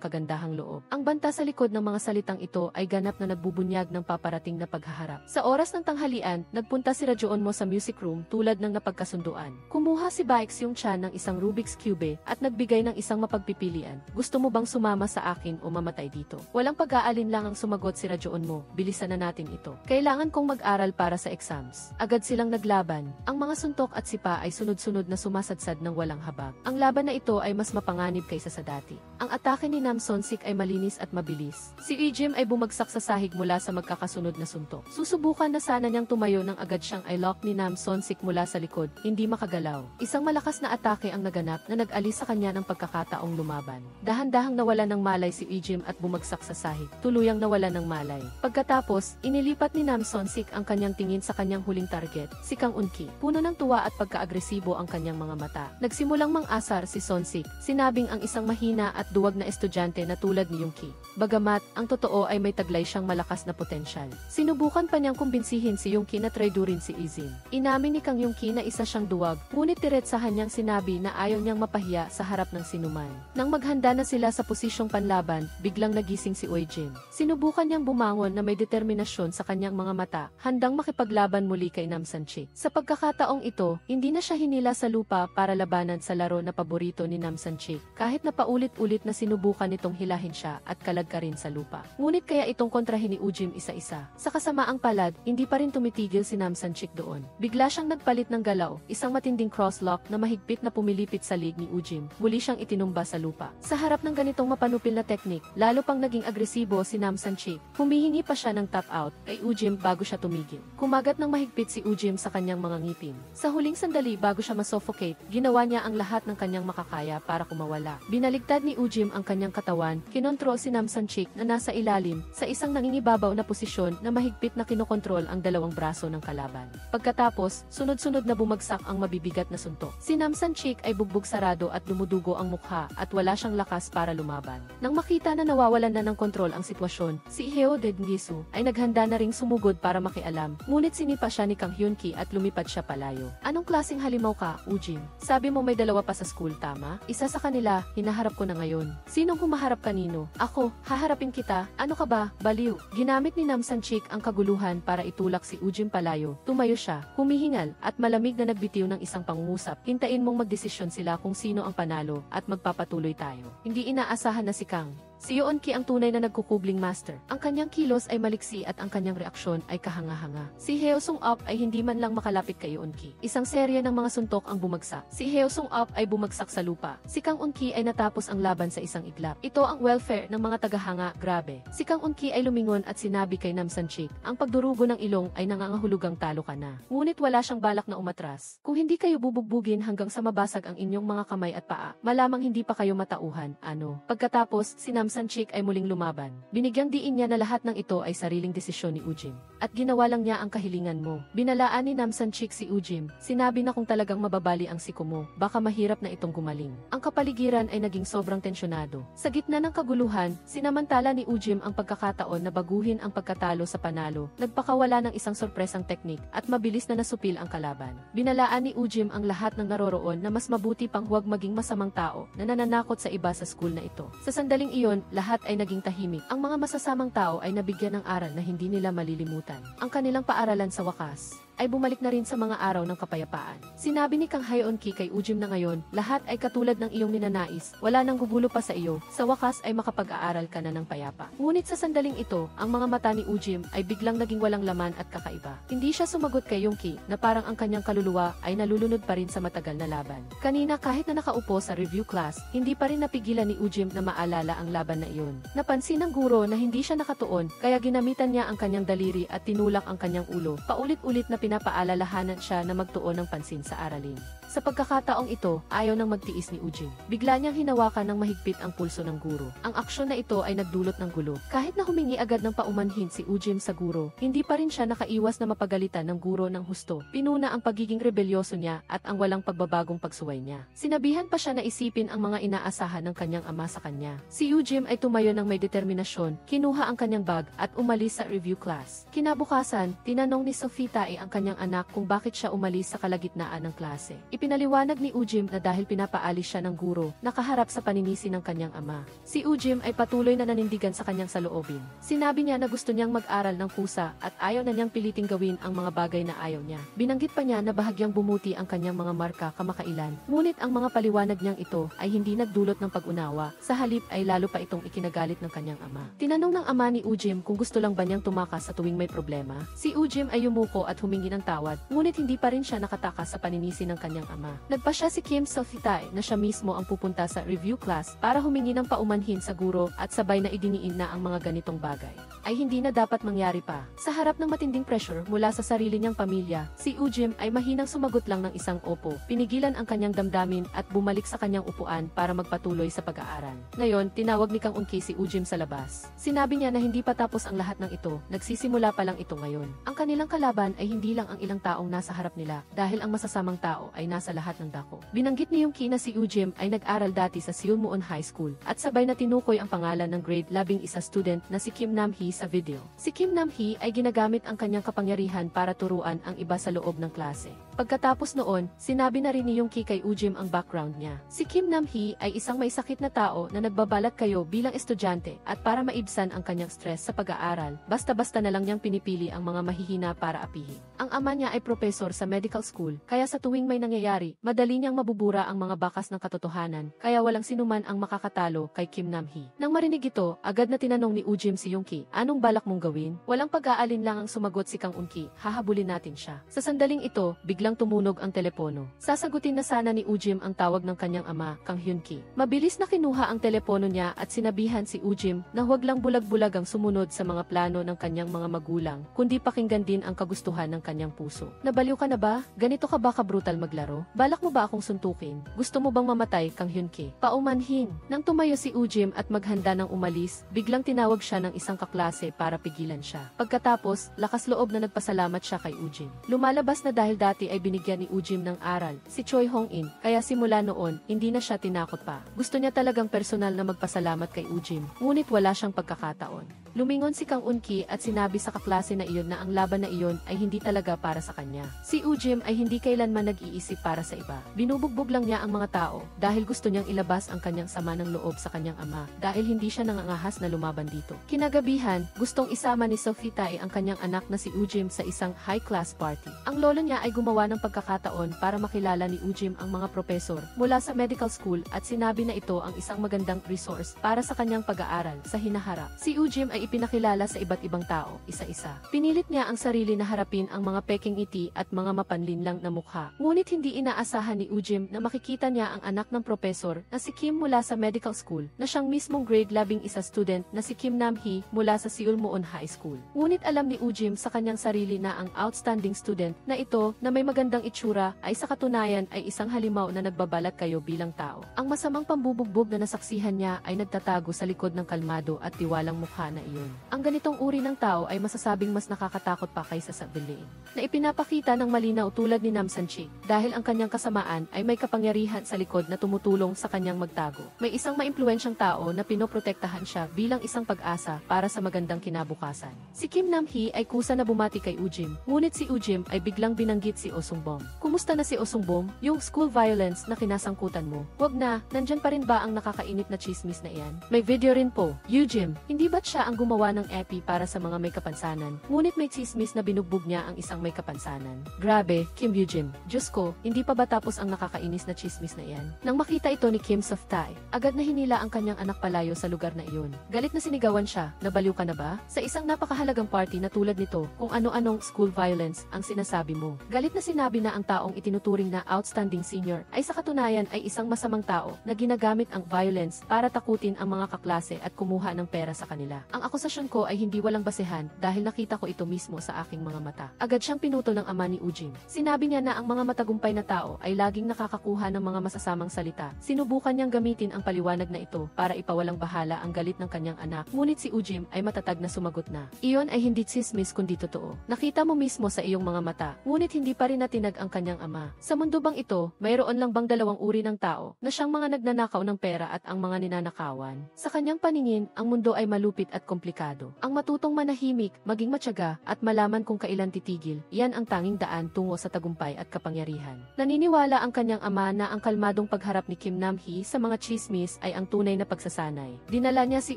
kagandahang loob. Ang banta sa likod ng mga salitang ito ay ganap na nagbubunyag ng paparating na paghaharap. Sa oras ng tanghalian, nagpunta si Rajoon mo sa music room tulad ng napagkasunduan. Kumuha si Baix yung Chan ng isang Rubik's Cube at nagbigay ng isang mapagpipilian. Gusto mo bang sumama sa akin o mamatay dito? Walang pag-aalin lang ang sumagot si Rajoon mo. Bilisan na natin ito. Kailangan kong mag-aral para sa exams. Agad silang naglaban. Ang mga suntok at sipa ay sunod-sunod na sumasadsad ng walang habag. Ang laban na ito ay mas mapanganib kaysa sa dati. Ang atake ni Nam Sonsik ay malinis at mabilis. Si Ijim ay bumagsak sa sahig mula sa magkakasunod na suntok. Susubukan na sana niyang tumayo nang agad siyang i-lock ni Nam Sonsik mula sa likod, hindi makagalaw. Isang malakas na atake ang naganap na nag-alis sa kanya ng pagkakataong lumaban. Dahan-dahang nawala ng malay si Ijim at bumagsak sa sahig, tuluyang nawala ng malay. Pagkatapos, inilipat ni Nam Sonsik ang kanyang tingin sa kanyang huling target, si Kang Eun-ki. Puno ng tuwa at pagka-agresibo ang kanyang mga mata. Nagsimulang mang-asar si Sonsik, sinabing ang isang mahina at duwag na estudyante na tulad ni Eun-ki. Bagamat, ang totoo ay may taglay siyang malakas na potensyal. Sinubukan pa niyang kumbinsihin si Eun-ki na traidorin si Ijim. Inamin ni Kang Eun-ki na isa siyang duwag, ngunit diretsahan niyang sinabi na ayaw niyang mapahiya sa harap ng sinuman. Nang maghanda na sila sa posisyong panlaban, biglang nagising si Ijim. Sinubukan niyang bumangon na may determinasyon sa kanyang mga mata, handang makipaglaban muli kay Nam Sonsik. Sa pagkakataong ito, hindi na siya hinila sa lupa para labanan sa laro na paborito ni Nam Sonsik, kahit na paulit-ulit na sinubukan nitong hilahin siya at kalagkarin sa lupa. Ngunit kaya itong kontrahin ni Ujim isa-isa. Sa kasamaang palad, hindi pa rin tumitigil si Nam Sonsik doon. Bigla siyang nagpalit ng galaw, isang matinding crosslock na mahigpit na pumilipit sa lig ni Ujim. Muli siyang itinumba sa lupa. Sa harap ng ganitong mapanupil na teknik, lalo pang naging agresibo si Nam Sonsik. Humihingi pa siya ng tap out kay Ujim bago siya tumigil. Kumagat ng mahigpit si Ujim sa kanyang mga ngipin. Sa huling sandali bago siya masuffocate, ginawa niya ang lahat ng kanyang makakaya para kumawala. Binaligtad ni Ujim ang kanyang katawan, kinontrol si Nam Sonsik na nasa ilalim, sa isang nangingibabaw na posisyon na mahigpit na kinokontrol ang dalawang braso ng kalaban. Pagkatapos, sunod-sunod na bumagsak ang mabibigat na suntok. Si Nam Sonsik ay bugbog sarado at dumudugo ang mukha at wala siyang lakas para lumaban. Nang makita na nawawalan na ng kontrol ang sitwasyon, si Heo Dedngisu ay naghanda na ring sumugod para makialam, ngunit sinipa siya ni Kang Hyun-ki at lumipad siya palayo. Anong klaseng halimaw ka, Ujim? Sabi mo may dalawa pa sa school, tama? Isa sa kanila, hinaharap ko na ngayon. Sinong humaharap kanino? Ako, haharapin kita. Ano ka ba, baliw? Ginamit ni Nam Sonsik ang kaguluhan para itulak si Ujim palayo. Tumayo siya, humihingal, at malamig na nagbitiw ng isang pangungusap. Hintayin mong magdesisyon sila kung sino ang panalo, at magpapatuloy tayo. Hindi inaasahan na si Kang. Si Eun-ki ang tunay na nagkukubling master. Ang kanyang kilos ay maliksi at ang kanyang reaksyon ay kahanga-hanga. Si Heo Sung-up ay hindi man lang makalapit kay Eun-ki. Isang serye ng mga suntok ang bumagsak. Si Heo Sung-up ay bumagsak sa lupa. Si Kang Eun-ki ay natapos ang laban sa isang iglap. Ito ang welfare ng mga tagahanga, grabe. Si Kang Eun-ki ay lumingon at sinabi kay Nam Sonsik, ang pagdurugo ng ilong ay nangangahulugang talo ka na. Ngunit wala siyang balak na umatras. Kung hindi kayo bubugbugin hanggang sa mabasag ang inyong mga kamay at paa, malamang hindi pa kayo matauhan, ano. Pagkatapos, si Nam Sonsik ay muling lumaban. Binigyang diin niya na lahat ng ito ay sariling desisyon ni Ujim. At ginawa lang niya ang kahilingan mo. Binalaan ni Nam Sonsik si Ujim. Sinabi na kung talagang mababali ang siko mo, baka mahirap na itong gumaling. Ang kapaligiran ay naging sobrang tensyonado. Sa gitna ng kaguluhan, sinamantala ni Ujim ang pagkakataon na baguhin ang pagkatalo sa panalo. Nagpakawala ng isang sorpresang teknik at mabilis na nasupil ang kalaban. Binalaan ni Ujim ang lahat ng naroroon na mas mabuti pang huwag maging masamang tao na nananakot sa iba sa school na ito. Sa sandaling iyon lahat ay naging tahimik. Ang mga masasamang tao ay nabigyan ng aral na hindi nila malilimutan. Ang kanilang paaralan sa wakas ay bumalik na rin sa mga araw ng kapayapaan. Sinabi ni Kang Hyeon-ki kay Ujim na ngayon, lahat ay katulad ng iyong ninanais, wala nang gugulo pa sa iyo, sa wakas ay makapag-aaral ka na ng payapa. Ngunit sa sandaling ito, ang mga mata ni Ujim ay biglang naging walang laman at kakaiba. Hindi siya sumagot kay Yongki na parang ang kanyang kaluluwa ay nalulunod pa rin sa matagal na laban. Kanina kahit na nakaupo sa review class, hindi pa rin napigilan ni Ujim na maalala ang laban na iyon. Napansin ng guro na hindi siya nakatuon, kaya ginamitan niya ang kanyang daliri at tinulak ang kanyang ulo. Paulit-ulit na pinapaalalahanan siya na magtuon ng pansin sa aralin. Sa pagkakataong ito, ayaw nang magtiis ni Ujim. Bigla niyang hinawakan ng mahigpit ang pulso ng guro. Ang aksyon na ito ay nagdulot ng gulo. Kahit na humingi agad ng paumanhin si Ujim sa guro, hindi pa rin siya nakaiwas na mapagalitan ng guro ng husto. Pinuna ang pagiging rebelyoso niya at ang walang pagbabagong pagsuway niya. Sinabihan pa siya na isipin ang mga inaasahan ng kanyang ama sa kanya. Si Ujim ay tumayo ng may determinasyon, kinuha ang kanyang bag at umalis sa review class. Kinabukasan, tinanong ni Sophie Tae ang kanyang anak kung bakit siya umalis sa kalagitnaan ng klase. Ipinaliwanag ni Ujim na dahil pinapaalis siya ng guro, nakaharap sa paninisi ng kanyang ama. Si Ujim ay patuloy na nanindigan sa kanyang saloobin. Sinabi niya na gusto niyang mag-aral ng kusa at ayaw na niyang piliting gawin ang mga bagay na ayaw niya. Binanggit pa niya na bahagyang bumuti ang kanyang mga marka kamakailan. Ngunit ang mga paliwanag niyang ito ay hindi nagdulot ng pag-unawa, sa halip ay lalo pa itong ikinagalit ng kanyang ama. Tinanong ng ama ni Ujim kung gusto lang ba niyang tumakas sa tuwing may problema. Si Ujim ay yumuko at humingi ng tawad, ngunit hindi pa rin siya nakatakas sa paninisi ng kanyang ama. Nagpasya si Kim Sophie Tae na siya mismo ang pupunta sa review class para humingi ng paumanhin sa guro at sabay na idiniin na ang mga ganitong bagay ay hindi na dapat mangyari pa. Sa harap ng matinding pressure mula sa sarili niyang pamilya, si Ujim ay mahinang sumagot lang ng isang opo. Pinigilan ang kanyang damdamin at bumalik sa kanyang upuan para magpatuloy sa pag-aaral. Ngayon, tinawag ni Kang Eun-ki si Ujim sa labas. Sinabi niya na hindi pa tapos ang lahat ng ito, nagsisimula pa lang ito ngayon. Ang kanilang kalaban ay hindi lang ang ilang taong nasa harap nila dahil ang masasamang tao ay nasa lahat ng dako. Binanggit ni Yongki na si Ujim ay nag-aral dati sa Seulmuon High School at sabay na tinukoy ang pangalan ng grade 11 student na si Kim Nam-hee sa video. Si Kim Nam-hee ay ginagamit ang kanyang kapangyarihan para turuan ang iba sa loob ng klase. Pagkatapos noon, sinabi na rin ni Yongki kay Ujim ang background niya. Si Kim Nam-hee ay isang may sakit na tao na nagbabalat kayo bilang estudyante at para maibsan ang kanyang stress sa pag-aaral, basta-basta na lang niyang pinipili ang mga mahihina para apihin. Ang ama niya ay propesor sa medical school, kaya sa tuwing may nangyayari, madali niyang mabubura ang mga bakas ng katotohanan, kaya walang sinuman ang makakatalo kay Kim Nam-hee. Nang marinig ito, agad na tinanong ni Ujim si Yongki, anong balak mong gawin? Walang pag-aalin lang ang sumagot si Kang Eun-ki, hahabulin natin siya. Sa sandaling ito, biglang tumunog ang telepono. Sasagutin na sana ni Ujim ang tawag ng kanyang ama, Kang Hyun-ki. Mabilis na kinuha ang telepono niya at sinabihan si Ujim na huwag lang bulag-bulag ang sumunod sa mga plano ng kanyang mga magulang, kundi pakinggan din ang kagustuhan ng kanyang puso. Nabaliw ka na ba? Ganito ka ba ka-brutal maglaro? Balak mo ba akong suntukin? Gusto mo bang mamatay, Kang Hyun-ki? Paumanhin. Nang tumayo si Ujim at maghanda ng umalis, biglang tinawag siya ng isang kaklase para pigilan siya. Pagkatapos, lakas loob na nagpasalamat siya kay Ujim. Lumalabas na dahil dati ay binigyan ni Ujim ng aral, si Choi Hong-in, kaya simula noon, hindi na siya tinakot pa. Gusto niya talagang personal na magpasalamat kay Ujim, ngunit wala siyang pagkakataon. Lumingon si Kang Eun-ki at sinabi sa kaklase na iyon na ang laban na iyon ay hindi talaga para sa kanya. Si Ujim ay hindi kailanman nag-iisip para sa iba. Binubugbog lang niya ang mga tao dahil gusto niyang ilabas ang kanyang sama ng loob sa kanyang ama dahil hindi siya nangangahas na lumaban dito. Kinagabihan, gustong isama ni Sophie Tae ang kanyang anak na si Ujim sa isang high-class party. Ang lolo niya ay gumawa ng pagkakataon para makilala ni Ujim ang mga propesor mula sa medical school at sinabi na ito ang isang magandang resource para sa kanyang pag-aaral sa hinaharap. Si Ujim ay ipinakilala sa iba't ibang tao, isa-isa. Pinilit niya ang sarili na harapin ang mga peking ngiti at mga mapanlinlang na mukha. Ngunit hindi inaasahan ni Ujim na makikita niya ang anak ng propesor na si Kim mula sa medical school, na siyang mismong grade 11 student na si Kim Nam-hee mula sa Seulmuon High School. Ngunit alam ni Ujim sa kanyang sarili na ang outstanding student na ito na may magandang itsura ay sa katunayan ay isang halimaw na nagbabalat kayo bilang tao. Ang masamang pambubugbog na nasaksihan niya ay nagtatago sa likod ng kalmado at tiwalang mukha na iyon. iyon. Ang ganitong uri ng tao ay masasabing mas nakakatakot pa kaysa sa villain, na ipinapakita ng malinaw tulad ni Nam Sanchik, dahil ang kanyang kasamaan ay may kapangyarihan sa likod na tumutulong sa kanyang magtago. May isang maimpluwensyang tao na pinoprotektahan siya bilang isang pag-asa para sa magandang kinabukasan. Si Kim Nam-hee ay kusa na bumati kay Ujim, ngunit si Ujim ay biglang binanggit si Osungbom. Kumusta na si Osungbom? Yung school violence na kinasangkutan mo? Wag na, nandyan pa rin ba ang nakakainit na chismis na iyan? May video rin po. Ujim, hindi ba't siya ang gumawa ng epi para sa mga may kapansanan? Ngunit may chismis na binugbog niya ang isang may kapansanan. Grabe, Kim Ujim. Diyos ko, hindi pa ba tapos ang nakakainis na chismis na iyan? Nang makita ito ni Kim Softae, agad na hinila ang kanyang anak palayo sa lugar na iyon. Galit na sinigawan siya, nabaliw ka na ba? Sa isang napakahalagang party na tulad nito, kung ano-anong school violence ang sinasabi mo. Galit na sinabi na ang taong itinuturing na outstanding senior ay sa katunayan ay isang masamang tao na ginagamit ang violence para takutin ang mga kaklase at kumuha ng pera sa kanila. Ang akusasyon ko ay hindi walang basehan dahil nakita ko ito mismo sa aking mga mata. Agad siyang pinutol ng ama ni Ujim. Sinabi niya na ang mga matagumpay na tao ay laging nakakakuha ng mga masasamang salita. Sinubukan niyang gamitin ang paliwanag na ito para ipawalang bahala ang galit ng kanyang anak. Ngunit si Ujim ay matatag na sumagot na. Iyon ay hindi chismis kundi totoo. Nakita mo mismo sa iyong mga mata, ngunit hindi pa rin natinag ang kanyang ama. Sa mundo bang ito, mayroon lang bang dalawang uri ng tao na siyang mga nagnanakaw ng pera at ang mga ninanakawan? Sa kanyang paningin, ang mundo ay malupit at komplikado. Ang matutong manahimik, maging matyaga, at malaman kung kailan titigil, iyan ang tanging daan tungo sa tagumpay at kapangyarihan. Naniniwala ang kanyang ama na ang kalmadong pagharap ni Kim Nam-hee sa mga chismis ay ang tunay na pagsasanay. Dinala niya si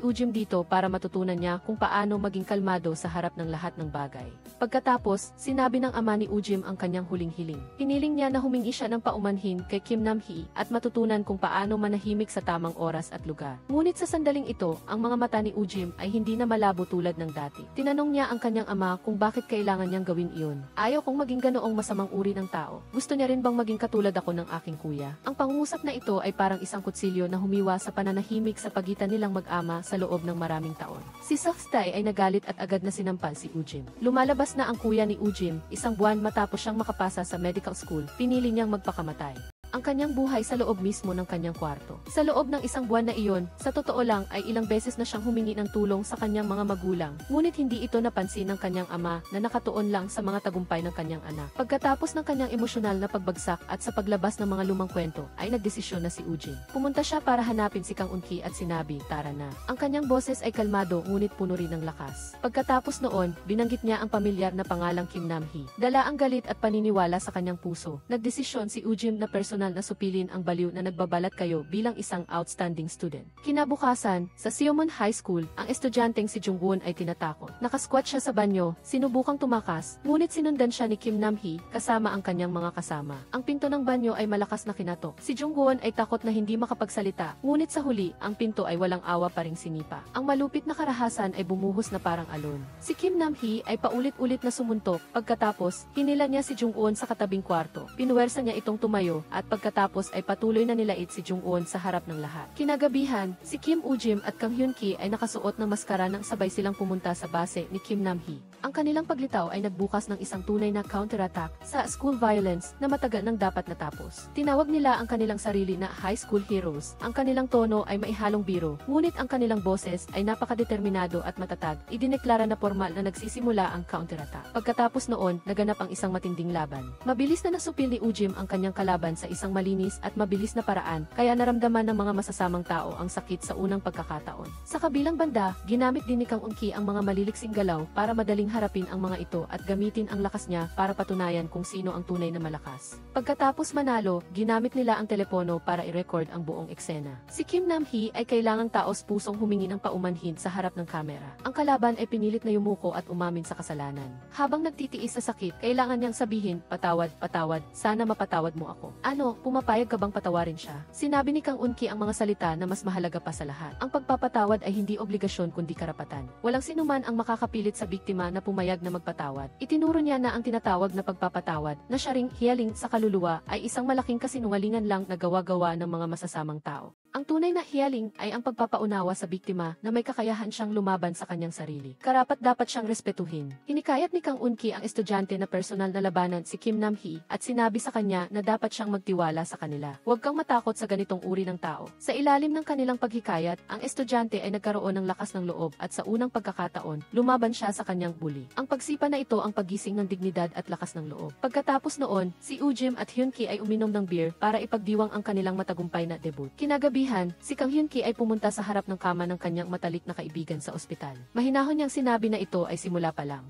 Ujim dito para matutunan niya kung paano maging kalmado sa harap ng lahat ng bagay. Pagkatapos, sinabi ng ama ni Ujim ang kanyang huling hiling. Piniling niya na humingi siya ng paumanhin kay Kim Nam-hee at matutunan kung paano manahimik sa tamang oras at lugar. Ngunit sa sandaling ito, ang mga mata ni Ujim ay hindi na malabo tulad ng dati. Tinanong niya ang kanyang ama kung bakit kailangan niyang gawin iyon. Ayaw kong maging ganoong masamang uri ng tao. Gusto niya rin bang maging katulad ako ng aking kuya? Ang pangungusap na ito ay parang isang kutsilyo na humiwa sa pananahimik sa pagitan nilang mag-ama sa loob ng maraming taon. Si Softae ay nagalit at agad na sinampal si Ujim. Lumalabas na ang kuya ni Ujim, isang buwan matapos siyang makapasa sa medical school, pinili niyang magpakamatay ang kanyang buhay sa loob mismo ng kanyang kwarto. Sa loob ng isang buwan na iyon, sa totoo lang ay ilang beses na siyang humingi ng tulong sa kanyang mga magulang, ngunit hindi ito napansin ng kanyang ama na nakatuon lang sa mga tagumpay ng kanyang anak. Pagkatapos ng kanyang emosyonal na pagbagsak at sa paglabas ng mga lumang kwento, ay nagdesisyon na si Ujim. Pumunta siya para hanapin si Kang Eun-ki at sinabi, tara na. Ang kanyang boses ay kalmado ngunit puno rin ng lakas. Pagkatapos noon, binanggit niya ang pamilyar na pangalang Kim Nam-hee. Dala ang galit at paniniwala sa kanyang puso. Nagdesisyon si Ujim na na supilin ang baliw na nagbabalat kayo bilang isang outstanding student. Kinabukasan, sa Seomon High School, ang estudyanteng si Jungwon ay tinatakot. Nakasquat siya sa banyo, sinubukang tumakas, ngunit sinundan siya ni Kim Nam-hee kasama ang kanyang mga kasama. Ang pinto ng banyo ay malakas na kinatok. Si Jungwon ay takot na hindi makapagsalita, ngunit sa huli, ang pinto ay walang awa pa ring sinipa. Ang malupit na karahasan ay bumuhos na parang alon. Si Kim Nam-hee ay paulit-ulit na sumuntok, pagkatapos, hinila niya si Jungwon sa katabing kwarto. Pinuwersa niya itong tumayo, at pagkatapos ay patuloy na nilait si Jungwon sa harap ng lahat. Kinagabihan, si Kim Ujim at Kang Hyun-ki ay nakasuot ng maskara nang sabay silang pumunta sa base ni Kim Nam-hee. Ang kanilang paglitaw ay nagbukas ng isang tunay na counterattack sa school violence na matagal nang dapat natapos. Tinawag nila ang kanilang sarili na high school heroes. Ang kanilang tono ay maihalong biro, ngunit ang kanilang boses ay napakadeterminado at matatag. Idineklara na formal na nagsisimula ang counterattack. Pagkatapos noon, naganap ang isang matinding laban. Mabilis na nasupil ni Ujim ang kanyang kalaban sa isang malinis at mabilis na paraan, kaya naramdaman ng mga masasamang tao ang sakit sa unang pagkakataon. Sa kabilang banda, ginamit din ni Kang Eun-ki ang mga maliliksing galaw para madaling harapin ang mga ito at gamitin ang lakas niya para patunayan kung sino ang tunay na malakas. Pagkatapos manalo, ginamit nila ang telepono para i-record ang buong eksena. Si Kim Nam-hee ay kailangang taos pusong humingi ng paumanhin sa harap ng kamera. Ang kalaban ay pinilit na yumuko at umamin sa kasalanan. Habang nagtitiis sa sakit, kailangan niyang sabihin, patawad, patawad, sana mapatawad mo ako. Ano, pumapayag ka bang patawarin siya? Sinabi ni Kang Eun-ki ang mga salita na mas mahalaga pa sa lahat. Ang pagpapatawad ay hindi obligasyon kundi karapatan. Walang sinuman ang makakapilit sa biktima na na pumayag na magpatawad. Itinuro niya na ang tinatawag na pagpapatawad, na siya ring hiyaling sa kaluluwa, ay isang malaking kasinungalingan lang na gawa-gawa ng mga masasamang tao. Ang tunay na hiyaling ay ang pagpapaunawa sa biktima na may kakayahan siyang lumaban sa kanyang sarili. Karapat-dapat siyang respetuhin. Hinikayat ni Kang Eun-ki ang estudyante na personal na labanan si Kim Nam-hee at sinabi sa kanya na dapat siyang magtiwala sa kanila. Huwag kang matakot sa ganitong uri ng tao. Sa ilalim ng kanilang paghikayat, ang estudyante ay nagkaroon ng lakas ng loob at sa unang pagkakataon, lumaban siya sa kanyang bully. Ang pagsipa na ito ang paggising ng dignidad at lakas ng loob. Pagkatapos noon, si Ujim at Hyun-ki ay uminom ng beer para ipagdiwang ang kanilang matagumpay na debut. Kinagabihan, si Kang Hyun-ki ay pumunta sa harap ng kama ng kanyang matalik na kaibigan sa ospital. Mahinahon niyang sinabi na ito ay simula pa lang.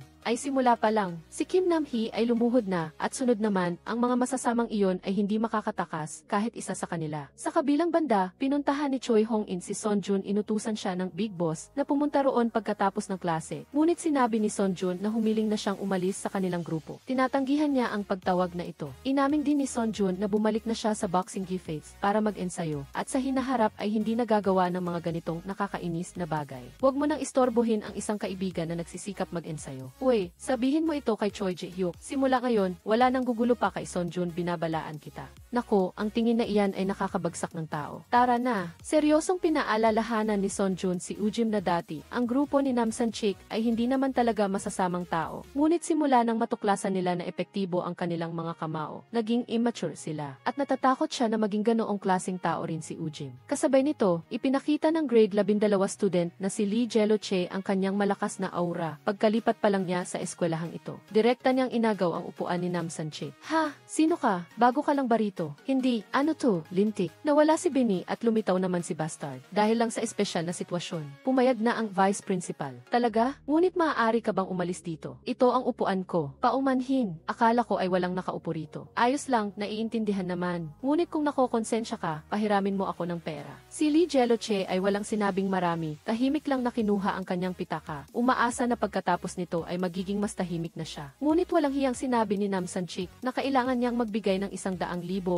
Si Kim Nam-hee ay lumuhod na at sunod naman, ang mga masasamang iyon ay hindi makakatakas kahit isa sa kanila. Sa kabilang banda, pinuntahan ni Choi Hong-in si Son-jun, inutusan siya ng Big Boss na pumunta roon pagkatapos ng klase. Ngunit sinabi ni Son-jun na humiling na siyang umalis sa kanilang grupo. Tinatanggihan niya ang pagtawag na ito. Inaming din ni Son-jun na bumalik na siya sa boxing gifts para mag-ensayo at sa hinaharap ay hindi nagagawa ng mga ganitong nakakainis na bagay. Huwag mo nang istorbohin ang isang kaibigan na nagsisikap mag-ensayo. Uy, sabihin mo ito kay Choi Ji-hyuk. Simula ngayon, wala nang gugulo pa kay Son-jun, binabalaan kita. Nako, ang tingin na iyan ay nakakabagsak ng tao. Tara na. Seryosong pinaalalahanan ni Son-jun si Ujim na dati, ang grupo ni Nam San-chik ay hindi naman talaga masasamang tao. Ngunit simula nang matuklasan nila na epektibo ang kanilang mga kamao, naging immature sila. At natatakot siya na maging ganoong klaseng tao rin si Ujim. Kasabay nito, ipinakita ng grade 12 student na si Lee Jelo-che ang kanyang malakas na aura pagkalipat pa lang niya sa eskwelahang ito. Direkta niyang inagaw ang upuan ni Nam San-chik. Ha? Sino ka? Bago ka lang ba rito? Hindi. Ano to? Lintik. Nawala si Benny at lumitaw naman si Bastard. Dahil lang sa espesyal na sitwasyon. Pumayag na ang vice principal. Talaga? Ngunit maaari ka bang umalis dito? Ito ang upuan ko. Paumanhin. Akala ko ay walang nakaupo rito. Ayos lang, naiintindihan naman. Ngunit kung nakokonsensya ka, pahiramin mo ako ng pera. Si Lee Jelo-che ay walang sinabing marami. Tahimik lang na kinuha ang kanyang pitaka. Umaasa na pagkatapos nito ay magiging mas tahimik na siya. Ngunit walang hiyang sinabi ni Nam San-chik na kailangan niyang magbigay ng 100,000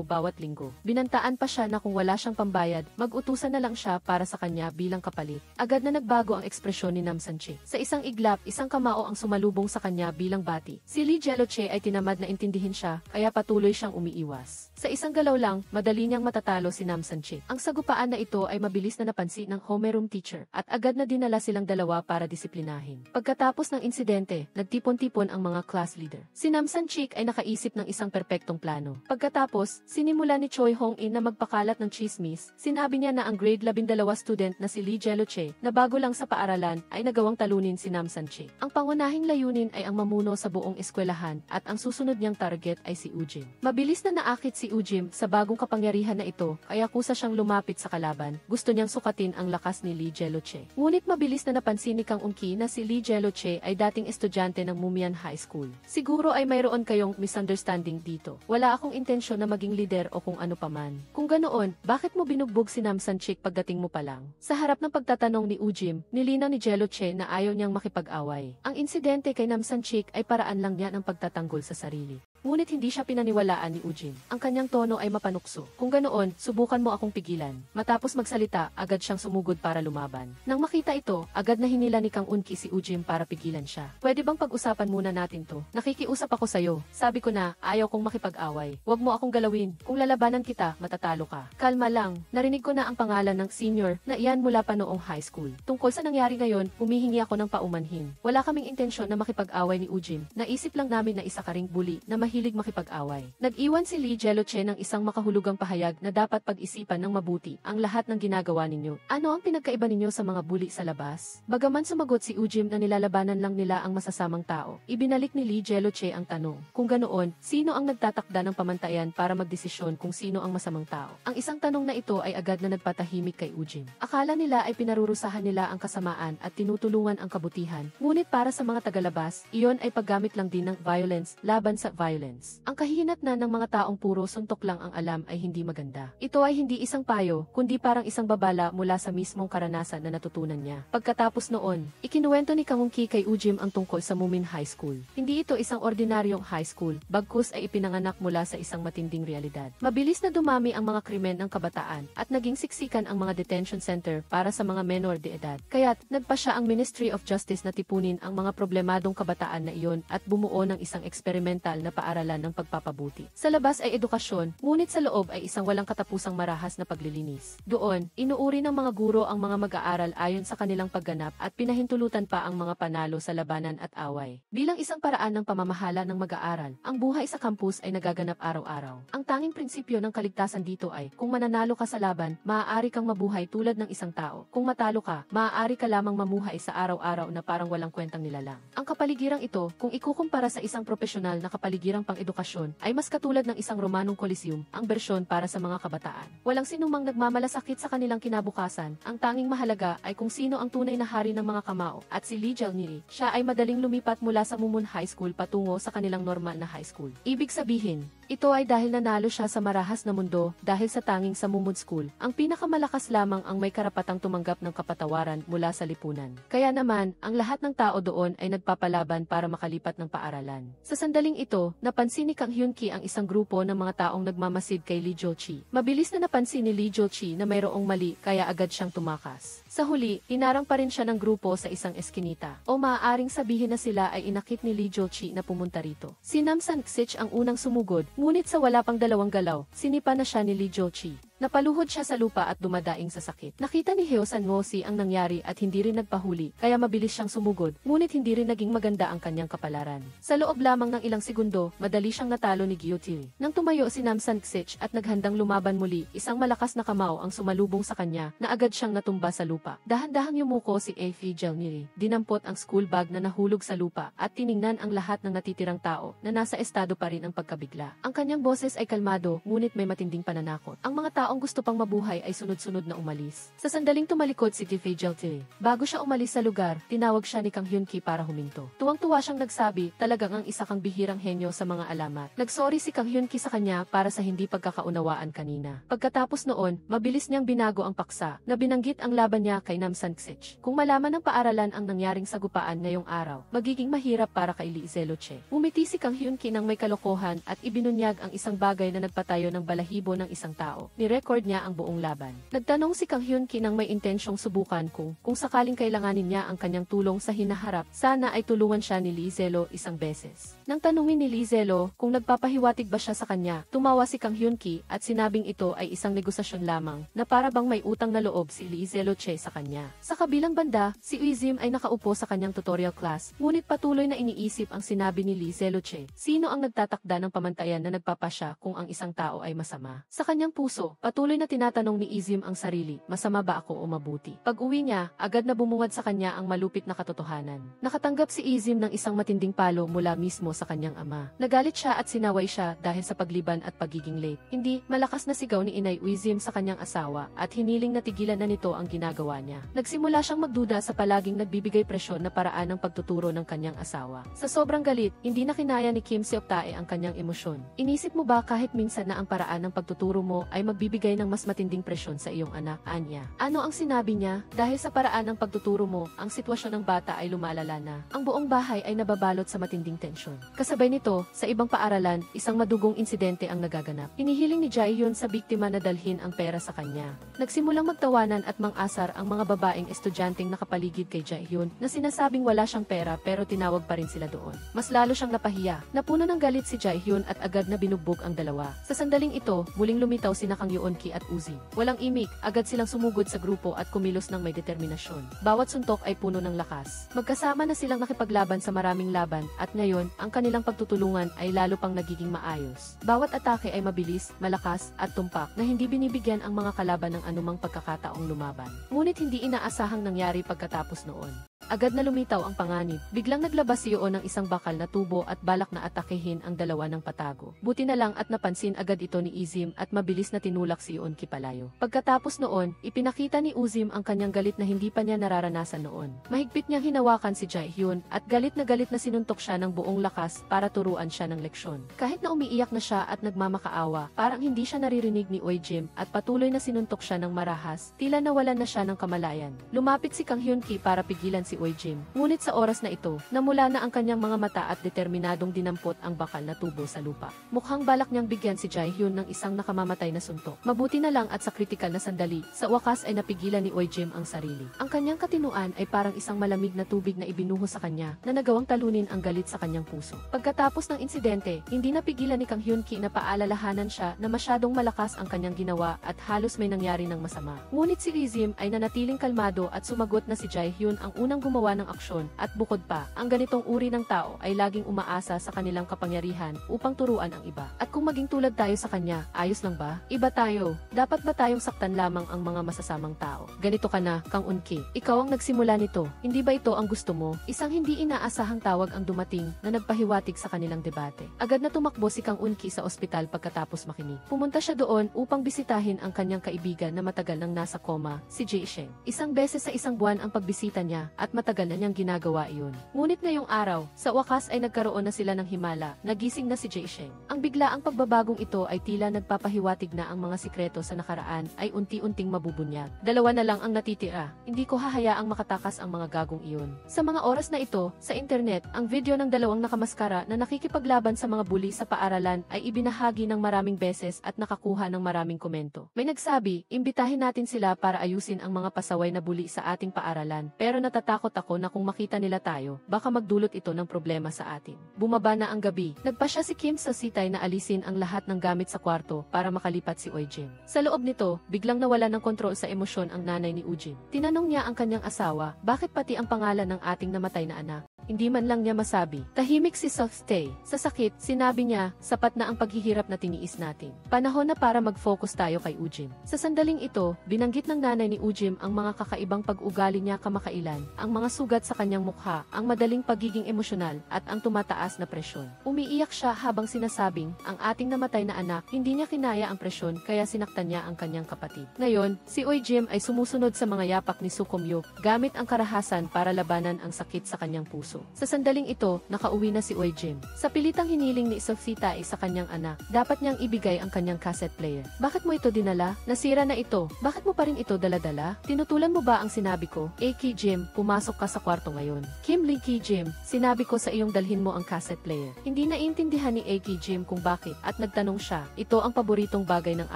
bawat linggo. Binantaan pa siya na kung wala siyang pambayad, mag-utusan na lang siya para sa kanya bilang kapalit. Agad na nagbago ang ekspresyon ni Nam San-chik. Sa isang iglap, isang kamao ang sumalubong sa kanya bilang bati. Si Lee Jelo-che ay tinamad na intindihin siya, kaya patuloy siyang umiiwas. Sa isang galaw lang, madali niyang matatalo si Nam San-chik. Ang sagupaan na ito ay mabilis na napansin ng homeroom teacher at agad na dinala silang dalawa para disiplinahin. Pagkatapos ng insidente, nagtipon-tipon ang mga class leader. Si Nam San-chik ay nakaisip ng isang perpektong plano. Pagkatapos, sinimula ni Choi Hong-in na magpakalat ng chismis. Sinabi niya na ang grade 12 student na si Lee Jelo-che na bago lang sa paaralan ay nagawang talunin si Nam San-chik. Ang pangunahing layunin ay ang mamuno sa buong eskwelahan at ang susunod niyang target ay si Ujim. Mabilis na naakit si Ujim sa bagong kapangyarihan na ito kaya kusa siyang lumapit sa kalaban. Gusto niyang sukatin ang lakas ni Lee Jelo-che. Ngunit mabilis na napansin ni Kang Eun-ki na si Lee Jelo-che ay dating estudyante ng Mumian High School. Siguro ay mayroon kayong misunderstanding dito. Wala akong intensyon na maging leader o kung ano paman. Kung ganoon, bakit mo binugbog si Nam San-chik pagdating mo pa lang? Sa harap ng pagtatanong ni Ujim, nilinaw ni Jelo-che na ayaw niyang makipag-away. Ang insidente kay Nam San-chik ay paraan lang niya ng pagtatanggol sa sarili. Ngunit hindi siya pinaniwalaan ni Ujim. Ang kanyang tono ay mapanukso. Kung ganoon, subukan mo akong pigilan. Matapos magsalita, agad siyang sumugod para lumaban. Nang makita ito, agad na hinila ni Kang Eun-ki si Ujim para pigilan siya. Pwede bang pag-usapan muna natin to? Nakikiusap ako sa'yo. Sabi ko na, ayaw kong makipag-away. Huwag mo akong galawin. Kung lalabanan kita, matatalo ka. Kalma lang. Narinig ko na ang pangalan ng senior na iyan mula pa noong high school. Tungkol sa nangyari ngayon, humihingi ako ng paumanhin. Wala kaming intensyon na makipag-away ni Ujim. Naisip lang namin na isa ka ring bully na mahilig makipag-away. Nag-iwan si Lee Jelo-che ng isang makahulugang pahayag na dapat pag-isipan ng mabuti ang lahat ng ginagawa ninyo. Ano ang pinagkaiba ninyo sa mga bully sa labas? Bagaman sumagot si Ujim na nilalabanan lang nila ang masasamang tao, ibinalik ni Lee Jelo-che ang tanong. Kung ganoon, sino ang nagtatakda ng pamantayan para magdesisyon kung sino ang masamang tao? Ang isang tanong na ito ay agad na nagpatahimik kay Ujim. Akala nila ay pinarurusahan nila ang kasamaan at tinutulungan ang kabutihan, ngunit para sa mga tagalabas, iyon ay paggamit lang din ng violence laban sa violence. violence. Ang kahihinatnan ng mga taong puro suntok lang ang alam ay hindi maganda. Ito ay hindi isang payo, kundi parang isang babala mula sa mismong karanasan na natutunan niya. Pagkatapos noon, ikinuwento ni Kang Hong-ki kay Ujim ang tungkol sa Mumin High School. Hindi ito isang ordinaryong high school, bagkus ay ipinanganak mula sa isang matinding realidad. Mabilis na dumami ang mga krimen ng kabataan at naging siksikan ang mga detention center para sa mga menor de edad. Kaya't nagpa siya ang Ministry of Justice na tipunin ang mga problemadong kabataan na iyon at bumuo ng isang eksperimental na paaralan ng pagpapabuti. Sa labas ay edukasyon, ngunit sa loob ay isang walang katapusang marahas na paglilinis. Doon, inuuri ng mga guro ang mga mag-aaral ayon sa kanilang pagganap at pinahintulutan pa ang mga panalo sa labanan at away. Bilang isang paraan ng pamamahala ng mag-aaral, ang buhay sa campus ay nagaganap araw-araw. Ang tanging prinsipyo ng kaligtasan dito ay, kung mananalo ka sa laban, maaari kang mabuhay tulad ng isang tao. Kung matalo ka, maaari ka lamang mamuhay sa araw-araw na parang walang kwentang nilalang. Ang kapaligirang ito, kung ikukumpara sa isang profesional na kapaligirang pang-edukasyon, ay mas katulad ng isang Romanong Coliseum, ang bersyon para sa mga kabataan. Walang sinumang nagmamalasakit sa kanilang kinabukasan, ang tanging mahalaga ay kung sino ang tunay na hari ng mga kamao, at si Lee Jae-niri, siya ay madaling lumipat mula sa Mumun High School patungo sa kanilang normal na high school. Ibig sabihin, ito ay dahil nanalo siya sa marahas na mundo dahil sa tanging sa Mumun School, ang pinakamalakas lamang ang may karapatang tumanggap ng kapatawaran mula sa lipunan. Kaya naman, ang lahat ng tao doon ay nagpapalaban para makalipat ng paaralan. Sa sandaling ito, napansin ni Kang Hyun-ki ang isang grupo ng mga taong nagmamasid kay Lee Jo-chi. Mabilis na napansin ni Lee Jo-chi na mayroong mali kaya agad siyang tumakas. Sa huli, inarang pa rin siya ng grupo sa isang eskinita. O maaaring sabihin na sila ay inakit ni Lee Jo-chi na pumunta rito. Si Nam Sang-sik ang unang sumugod, ngunit sa wala pang dalawang galaw, sinipa na siya ni Lee Jo-chi. Napaluhod siya sa lupa at dumadaing sa sakit. Nakita ni Heo San-ngosi ang nangyari at hindi rin nagpahuli, kaya mabilis siyang sumugod, ngunit hindi rin naging maganda ang kanyang kapalaran. Sa loob lamang ng ilang segundo, madali siyang natalo ni Gyutil. Nang tumayo si Nam Sang-sik at naghandang lumaban muli, isang malakas na kamao ang sumalubong sa kanya, na agad siyang natumba sa lupa. Dahan-dahang yumuko si Lee Jae-niri, dinampot ang school bag na nahulog sa lupa at tiningnan ang lahat ng natitirang tao na nasa estado pa rin ang pagkabigla. Ang kanyang boses ay kalmado, ngunit may matinding pananakot. Ang mga taong gusto pang mabuhay ay sunod-sunod na umalis. Sa sandaling tumalikod si Lee Jae-niri, bago siya umalis sa lugar, tinawag siya ni Kang Hyun-ki para huminto. Tuwang-tuwa siyang nagsabi, talagang ang isa kang bihirang henyo sa mga alamat. Nagsorry si Kang Hyun-ki sa kanya para sa hindi pagkakaunawaan kanina. Pagkatapos noon, mabilis niyang binago ang paksa, na binanggit ang laban niya kay Nam Sang-sik. Kung malaman ng paaralan ang nangyaring sagupaan ngayong araw, magiging mahirap para kay Lee Zeloche. Umiti si Kang Hyun-ki nang may kalokohan at ibinunyag ang isang bagay na nagpatayo ng balahibo ng isang tao. Ni-record niya ang buong laban. Nagtanong si Kang Hyun-ki nang may intensyong subukan kung sakaling kailanganin niya ang kanyang tulong sa hinaharap, sana ay tulungan siya ni Lee Zelo isang beses. Nang tanungin ni Lee Zelo kung nagpapahiwatig ba siya sa kanya, tumawa si Kang Hyun-ki at sinabing ito ay isang negosasyon lamang, na para bang may utang na loob si Lee Zeloche sa kanya. Sa kabilang banda, si Uizim ay nakaupo sa kanyang tutorial class, ngunit patuloy na iniisip ang sinabi ni Lee Zeloche. Sino ang nagtatakda ng pamantayan na nagpapasya kung ang isang tao ay masama? Sa kanyang puso, patuloy na tinatanong ni Izim ang sarili, masama ba ako o mabuti? Pag-uwi niya, agad na bumungad sa kanya ang malupit na katotohanan. Nakatanggap si Izim ng isang matinding palo mula mismo sa kanyang ama. Nagalit siya at sinaway siya dahil sa pagliban at pagiging late. Hindi, malakas na sigaw ni Inay Uizim sa kanyang asawa at hiniling na tigilan na nito ang ginagawa niya. Nagsimula siyang magduda sa palaging nagbibigay presyon na paraan ng pagtuturo ng kanyang asawa. Sa sobrang galit, hindi na kinaya ni Kim Seok-tae ang kanyang emosyon. Inisip mo ba kahit minsan na ang paraan ng pagtuturo mo ay magbibigay ng mas matinding presyon sa iyong anak, Anya? Ano ang sinabi niya? Dahil sa paraan ng pagtuturo mo, ang sitwasyon ng bata ay lumalala na. Ang buong bahay ay nababalot sa matinding tensyon. Kasabay nito, sa ibang paaralan, isang madugong insidente ang nagaganap. Hinihiling ni Jae-hyun sa biktima na dalhin ang pera sa kanya. Nagsimulang magtawanan at mang-asar ang mga babaeng estudyanteng nakapaligid kay Jae-hyun na sinasabing wala siyang pera pero tinawag pa rin sila doon. Mas lalo siyang napahiya. Napuno ng galit si Jae-hyun at agad na binugbog ang dalawa. Sa sandaling ito, muling lumitaw sina Kang Yeon-ki at Uzi. Walang imik, agad silang sumugod sa grupo at kumilos ng may determinasyon. Bawat suntok ay puno ng lakas. Magkasama na silang nakipaglaban sa maraming laban at ngayon, ang kanilang pagtutulungan ay lalo pang nagiging maayos. Bawat atake ay mabilis, malakas, at tumpak na hindi binibigyan ang mga kalaban ng anumang pagkakataong lumaban. Ngunit hindi inaasahang nangyari pagkatapos noon. agad na lumitaw ang panganib. Biglang naglabas si Yoon ng isang bakal na tubo at balak na atakehin ang dalawa ng patago. Buti na lang at napansin agad ito ni Izim at mabilis na tinulak si Yoon palayo. Pagkatapos noon, ipinakita ni Uzim ang kanyang galit na hindi pa niya nararanasan noon. Mahigpit niyang hinawakan si Jaehyun at galit na sinuntok siya ng buong lakas para turuan siya ng leksyon. Kahit na umiiyak na siya at nagmamakaawa, parang hindi siya naririnig ni Ojim at patuloy na sinuntok siya ng marahas, tila nawalan na siya ng kamalayan. Lumapit si Kang Hyun Ki para pigilan si Ojim. Ngunit sa oras na ito, namula na ang kanyang mga mata at determinadong dinampot ang bakal na tubo sa lupa. Mukhang balak niyang bigyan si Jaehyun ng isang nakamamatay na suntok. Mabuti na lang at sa kritikal na sandali, sa wakas ay napigilan ni Ojim ang sarili. Ang kanyang katinuan ay parang isang malamig na tubig na ibinuhos sa kanya na nagawang talunin ang galit sa kanyang puso. Pagkatapos ng insidente, hindi napigilan ni Kang Hyun Ki na paalalahanan siya na masyadong malakas ang kanyang ginawa at halos may nangyari ng masama. Ngunit si Izim ay nanatiling kalmado at sumagot na si Jaehyun ang unang gumawa ng aksyon at bukod pa, ang ganitong uri ng tao ay laging umaasa sa kanilang kapangyarihan upang turuan ang iba. At kung maging tulad tayo sa kanya, ayos lang ba? Iba tayo. Dapat ba tayong saktan lamang ang mga masasamang tao? Ganito ka na, Kang Eun-ki. Ikaw ang nagsimula nito. Hindi ba ito ang gusto mo? Isang hindi inaasahang tawag ang dumating na nagpahiwatig sa kanilang debate. Agad na tumakbo si Kang Eun-ki sa ospital pagkatapos makinig. Pumunta siya doon upang bisitahin ang kanyang kaibigan na matagal nang nasa koma, si Jae Sheng. Isang beses sa isang buwan ang pagbisita niya at matagal na niyang ginagawa iyon. Ngunit ngayong araw, sa wakas ay nagkaroon na sila ng himala. Nagising na si Jae Sheng. Ang biglaang pagbabagong ito ay tila nagpapahiwatig na ang mga sikreto sa nakaraan ay unti-unting mabubunyag. Dalawa na lang ang natitira. Hindi ko hahayaang makatakas ang mga gagong iyon. Sa mga oras na ito, sa internet, ang video ng dalawang nakamaskara na nakikipaglaban sa mga bully sa paaralan ay ibinahagi ng maraming beses at nakakuha ng maraming komento. May nagsabi, imbitahin natin sila para ayusin ang mga pasaway na bully sa ating paaralan. Pero natatakot ako na kung makita nila tayo, baka magdulot ito ng problema sa atin. Bumaba na ang gabi. Nagpasya si Kim sa sitay na alisin ang lahat ng gamit sa kwarto para makalipat si Ojim. Sa loob nito, biglang nawala ng kontrol sa emosyon ang nanay ni Ujim. Tinanong niya ang kanyang asawa, bakit pati ang pangalan ng ating namatay na anak? Hindi man lang niya masabi. Tahimik si Softstay. Sa sakit, sinabi niya, sapat na ang paghihirap na tiniis natin. Panahon na para mag-focus tayo kay Ujim. Sa sandaling ito, binanggit ng nanay ni Ujim ang mga kakaibang pag-ugali niya kamakailan, ang mga sugat sa kanyang mukha, ang madaling pagiging emosyonal, at ang tumataas na presyon. Umiiyak siya habang sinasabing, ang ating namatay na anak, hindi niya kinaya ang presyon kaya sinaktan niya ang kanyang kapatid. Ngayon, si Ojim ay sumusunod sa mga yapak ni Sukomyuk, gamit ang karahasan para labanan ang sakit sa kanyang puso. Sa sandaling ito, nakauwi na si Ojim. Sa pilitang hiniling ni Sofita sa kanyang anak, dapat niyang ibigay ang kanyang cassette player. Bakit mo ito dinala? Nasira na ito. Bakit mo pa rin ito dala-dala? Tinutulan mo ba ang sinabi ko? Ki-Jim, pumasok ka sa kwarto ngayon. Kim Lee Ki-Jim, sinabi ko sa iyong dalhin mo ang cassette player. Hindi naiintindihan ni Ki-Jim kung bakit at nagtanong siya, ito ang paboritong bagay ng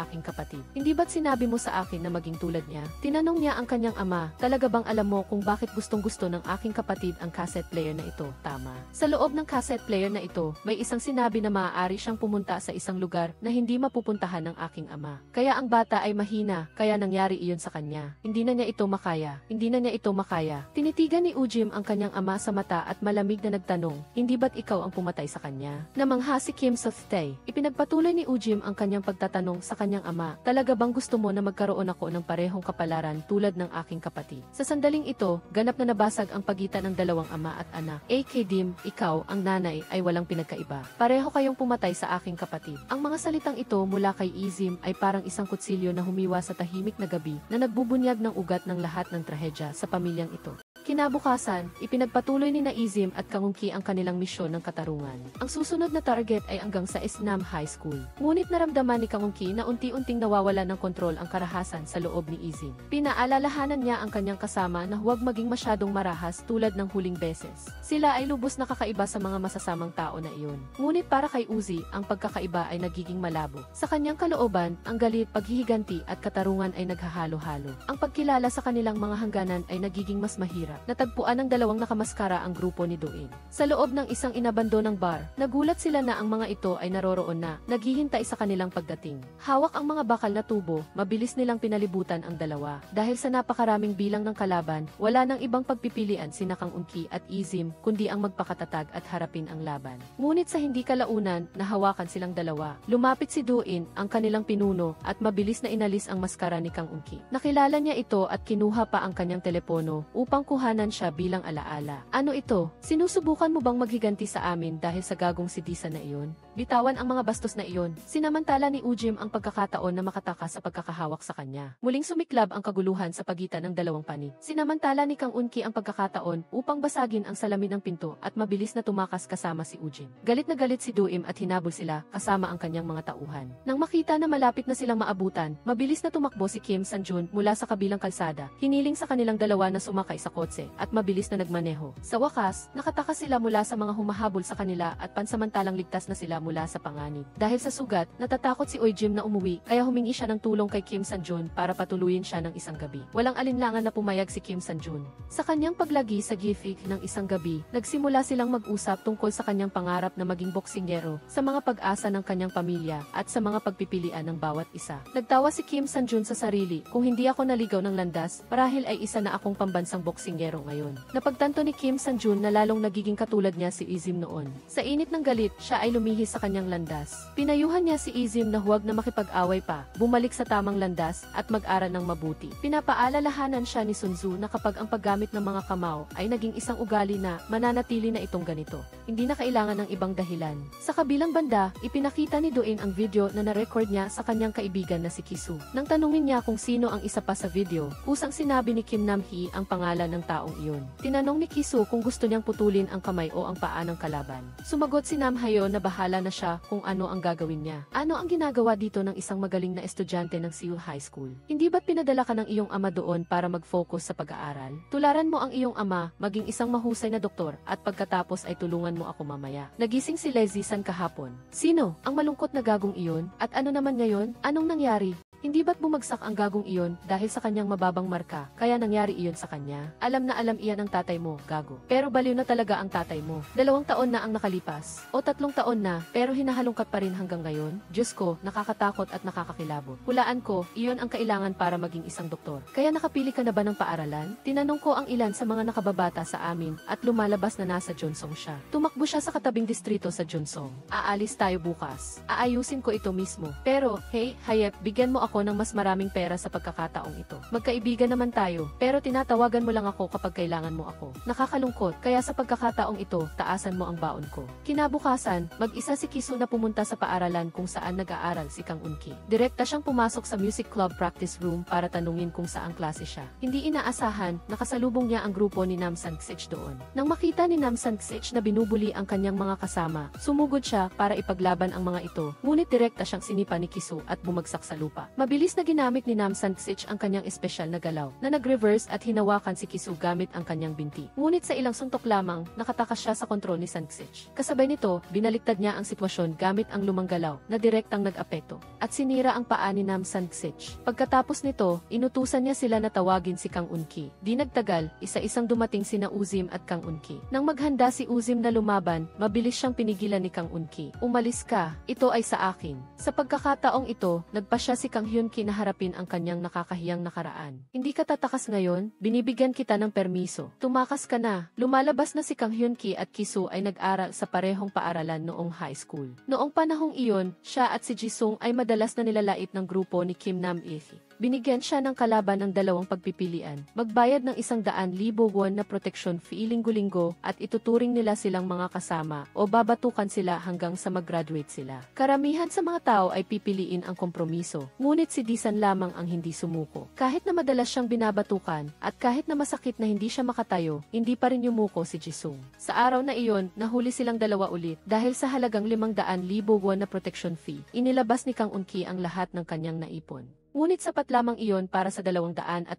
aking kapatid. Hindi ba't sinabi mo sa akin na maging tulad niya? Tinanong niya ang kanyang ama, talaga bang alam mo kung bakit gustong-gusto ng aking kapatid ang cassette player na ito? Tama. Sa loob ng cassette player na ito, may isang sinabi na maaari siyang pumunta sa isang lugar na hindi mapupuntahan ng aking ama. Kaya ang bata ay mahina, kaya nangyari iyon sa kanya. Hindi na niya ito makaya. Hindi na niya ito makaya. Tinitigan ni Ujim ang kanyang ama sa mata at malamig na nagtanong, hindi ba't ikaw ang pumatay sa kanya? Namangha si Kim Softay. Ipinagpatuloy ni Ujim ang kanyang pagtatanong sa kanyang ama, talaga bang gusto mo na magkaroon ako ng parehong kapalaran tulad ng aking kapatid? Sa sandaling ito, ganap na nabasag ang pagitan ng dalawang ama at anak. Dim, ikaw, ang nanay, ay walang pinagkaiba. Pareho kayong pumatay sa aking kapatid. Ang mga salitang ito mula kay Izim ay parang isang kutsilyo na humiwa sa tahimik na gabi na nagbubunyag ng ugat ng lahat ng trahedya sa pamilyang ito. Kinabukasan, ipinagpatuloy ni Izim at Kang Eun-ki ang kanilang misyon ng katarungan. Ang susunod na target ay hanggang sa Esnam High School. Ngunit naramdaman ni Kang Eun-ki na unti-unting nawawala ng kontrol ang karahasan sa loob ni Izim. Pinaalalahanan niya ang kanyang kasama na huwag maging masyadong marahas tulad ng huling beses. Sila ay lubos na kakaiba sa mga masasamang tao na iyon. Ngunit para kay Uzi, ang pagkakaiba ay nagiging malabo. Sa kanyang kalooban, ang galit, paghihiganti at katarungan ay naghahalo-halo. Ang pagkilala sa kanilang mga hangganan ay nagiging mas mahirap. Natagpuan ng dalawang nakamaskara ang grupo ni Doin. Sa loob ng isang inabandonang bar, nagulat sila na ang mga ito ay naroroon na, naghihintay sa kanilang pagdating. Hawak ang mga bakal na tubo, mabilis nilang pinalibutan ang dalawa. Dahil sa napakaraming bilang ng kalaban, wala nang ibang pagpipilian sina Kang Eun-ki at Izim, kundi ang magpakatatag at harapin ang laban. Ngunit sa hindi kalaunan, nahawakan silang dalawa. Lumapit si Doin, ang kanilang pinuno, at mabilis na inalis ang maskara ni Kang Eun-ki. Nakilala niya ito at kinuha pa ang kanyang telepono upang kuhanin totohanan siya bilang alaala. Ano ito? Sinusubukan mo bang maghiganti sa amin dahil sa gagong si Disa na iyon? Bitawan ang mga bastos na iyon. Sinamantala ni Ujim ang pagkakataon na makatakas sa pagkakahawak sa kanya. Muling sumiklab ang kaguluhan sa pagitan ng dalawang panig. Sinamantala ni Kang Unki ang pagkakataon upang basagin ang salamin ng pinto at mabilis na tumakas kasama si Ujim. Galit na galit si Duim at hinabol sila kasama ang kanyang mga tauhan. Nang makita na malapit na silang maabutan, mabilis na tumakbo si Kim Sanjun mula sa kabilang kalsada. Hiniling sa kanilang dalawa na sumakay sa kotse at mabilis na nagmaneho. Sa wakas, nakatakas sila mula sa mga humahabol sa kanila at pansamantalang ligtas na sila mula sa panganib. Dahil sa sugat, natatakot si Ujim na umuwi kaya humingi siya ng tulong kay Kim Sanjun para patuluyin siya ng isang gabi. Walang alinlangan na pumayag si Kim Sanjun. Sa kanyang paglagi sa gifik ng isang gabi, nagsimula silang mag-usap tungkol sa kanyang pangarap na maging boksingero, sa mga pag-asa ng kanyang pamilya at sa mga pagpipilian ng bawat isa. Nagtawa si Kim Sanjun sa sarili, kung hindi ako naligaw ng landas, marahil ay isa na akong pambansang boksingero ngayon. Napagtanto ni Kim Sanjun na lalong nagiging katulad niya si Izim noon. Sa init ng galit, siya ay lumihis sa kanyang landas. Pinayuhan niya si Izim na huwag na makipag-away pa, bumalik sa tamang landas, at mag-aral ng mabuti. Pinapaalalahanan siya ni Sun Tzu na kapag ang paggamit ng mga kamao ay naging isang ugali na, mananatili na itong ganito. Hindi na kailangan ng ibang dahilan. Sa kabilang banda, ipinakita ni Duin ang video na na-record niya sa kanyang kaibigan na si Kisu. Nang tanungin niya kung sino ang isa pa sa video, kusang sinabi ni Kim Nam-hee ang pangalan ng taong iyon. Tinanong ni Kisu kung gusto niyang putulin ang kamay o ang paa ng kalaban. Sumagot si Nam Hayo na bahala na siya kung ano ang gagawin niya. Ano ang ginagawa dito ng isang magaling na estudyante ng Seoul High School? Hindi ba't pinadala ka ng iyong ama doon para mag-focus sa pag-aaral? Tularan mo ang iyong ama, maging isang mahusay na doktor, at pagkatapos ay tulungan mo ako mamaya. Nagising si Leslie San kahapon. Sino? Ang malungkot na gagong iyon? At ano naman ngayon? Anong nangyari? Hindi ba't bumagsak ang gagong iyon dahil sa kanyang mababang marka, kaya nangyari iyon sa kanya? Alam na alam iyan ng tatay mo, gago. Pero baliw na talaga ang tatay mo. 2 taon na ang nakalipas. O 3 taon na, pero hinahalungkat pa rin hanggang ngayon? Diyos ko, nakakatakot at nakakakilabot. Hulaan ko, iyon ang kailangan para maging isang doktor. Kaya nakapili ka na ba ng paaralan? Tinanong ko ang ilan sa mga nakababata sa amin at lumalabas na nasa Jonsong siya. Tumakbo siya sa katabing distrito sa Jonsong. Aalis tayo bukas. Aayusin ko ito mismo. Pero, hey, Hayep, bigyan mo ako ng mas maraming pera sa pagkakataong ito. Magkaibigan naman tayo, pero tinatawagan mo lang ako kapag kailangan mo ako. Nakakalungkot, kaya sa pagkakataong ito, taasan mo ang baon ko. Kinabukasan, mag-isa si Kisu na pumunta sa paaralan kung saan nag-aaral si Kang Unki. Direkta siyang pumasok sa music club practice room para tanungin kung saang klase siya. Hindi inaasahan, nakasalubong niya ang grupo ni Nam Sang-sich doon. Nang makita ni Nam Sang-sich na binubuli ang kanyang mga kasama, sumugod siya para ipaglaban ang mga ito, ngunit direkta siyang sinipa ni Kisu at bumagsak sa lupa. Mabilis na ginamit ni Nam Sang-sich ang kanyang espesyal na galaw, na nag-reverse at hinawakan si Kisu gamit ang kanyang binti. Ngunit sa ilang suntok lamang, nakatakas siya sa kontrol ni Sang-sich. Kasabay nito, binaliktad niya ang sitwasyon gamit ang lumang galaw, na direktang nag-apekto, at sinira ang paa ni Nam Sang-sich. Pagkatapos nito, inutusan niya sila na tawagin si Kang Unki. Di nagtagal, isa-isang dumating sina Uzim at Kang Unki. Nang maghanda si Uzim na lumaban, mabilis siyang pinigilan ni Kang Unki. Umalis ka, ito ay sa akin. Sa pagkakataong ito, nagpa siya si Kang Hyun-ki na harapin ang kanyang nakakahiyang nakaraan. Hindi ka tatakas ngayon, binibigyan kita ng permiso. Tumakas ka na. Lumalabas na si Kang Hyun-ki at Kisu ay nag-aral sa parehong paaralan noong high school. Noong panahong iyon, siya at si Jisung ay madalas na nilalait ng grupo ni Kim Nam-hee. Binigyan siya ng kalaban ng 2 pagpipilian, magbayad ng 100,000 won na protection fee linggo-linggo at ituturing nila silang mga kasama o babatukan sila hanggang sa mag-graduate sila. Karamihan sa mga tao ay pipiliin ang kompromiso, ngunit si Disan lamang ang hindi sumuko. Kahit na madalas siyang binabatukan at kahit na masakit na hindi siya makatayo, hindi pa rin yumuko si Jisung. Sa araw na iyon, nahuli silang 2 ulit dahil sa halagang 500,000 won na protection fee. Inilabas ni Kang Unki ang lahat ng kanyang naipon. Ngunit sapat lamang iyon para sa 240,000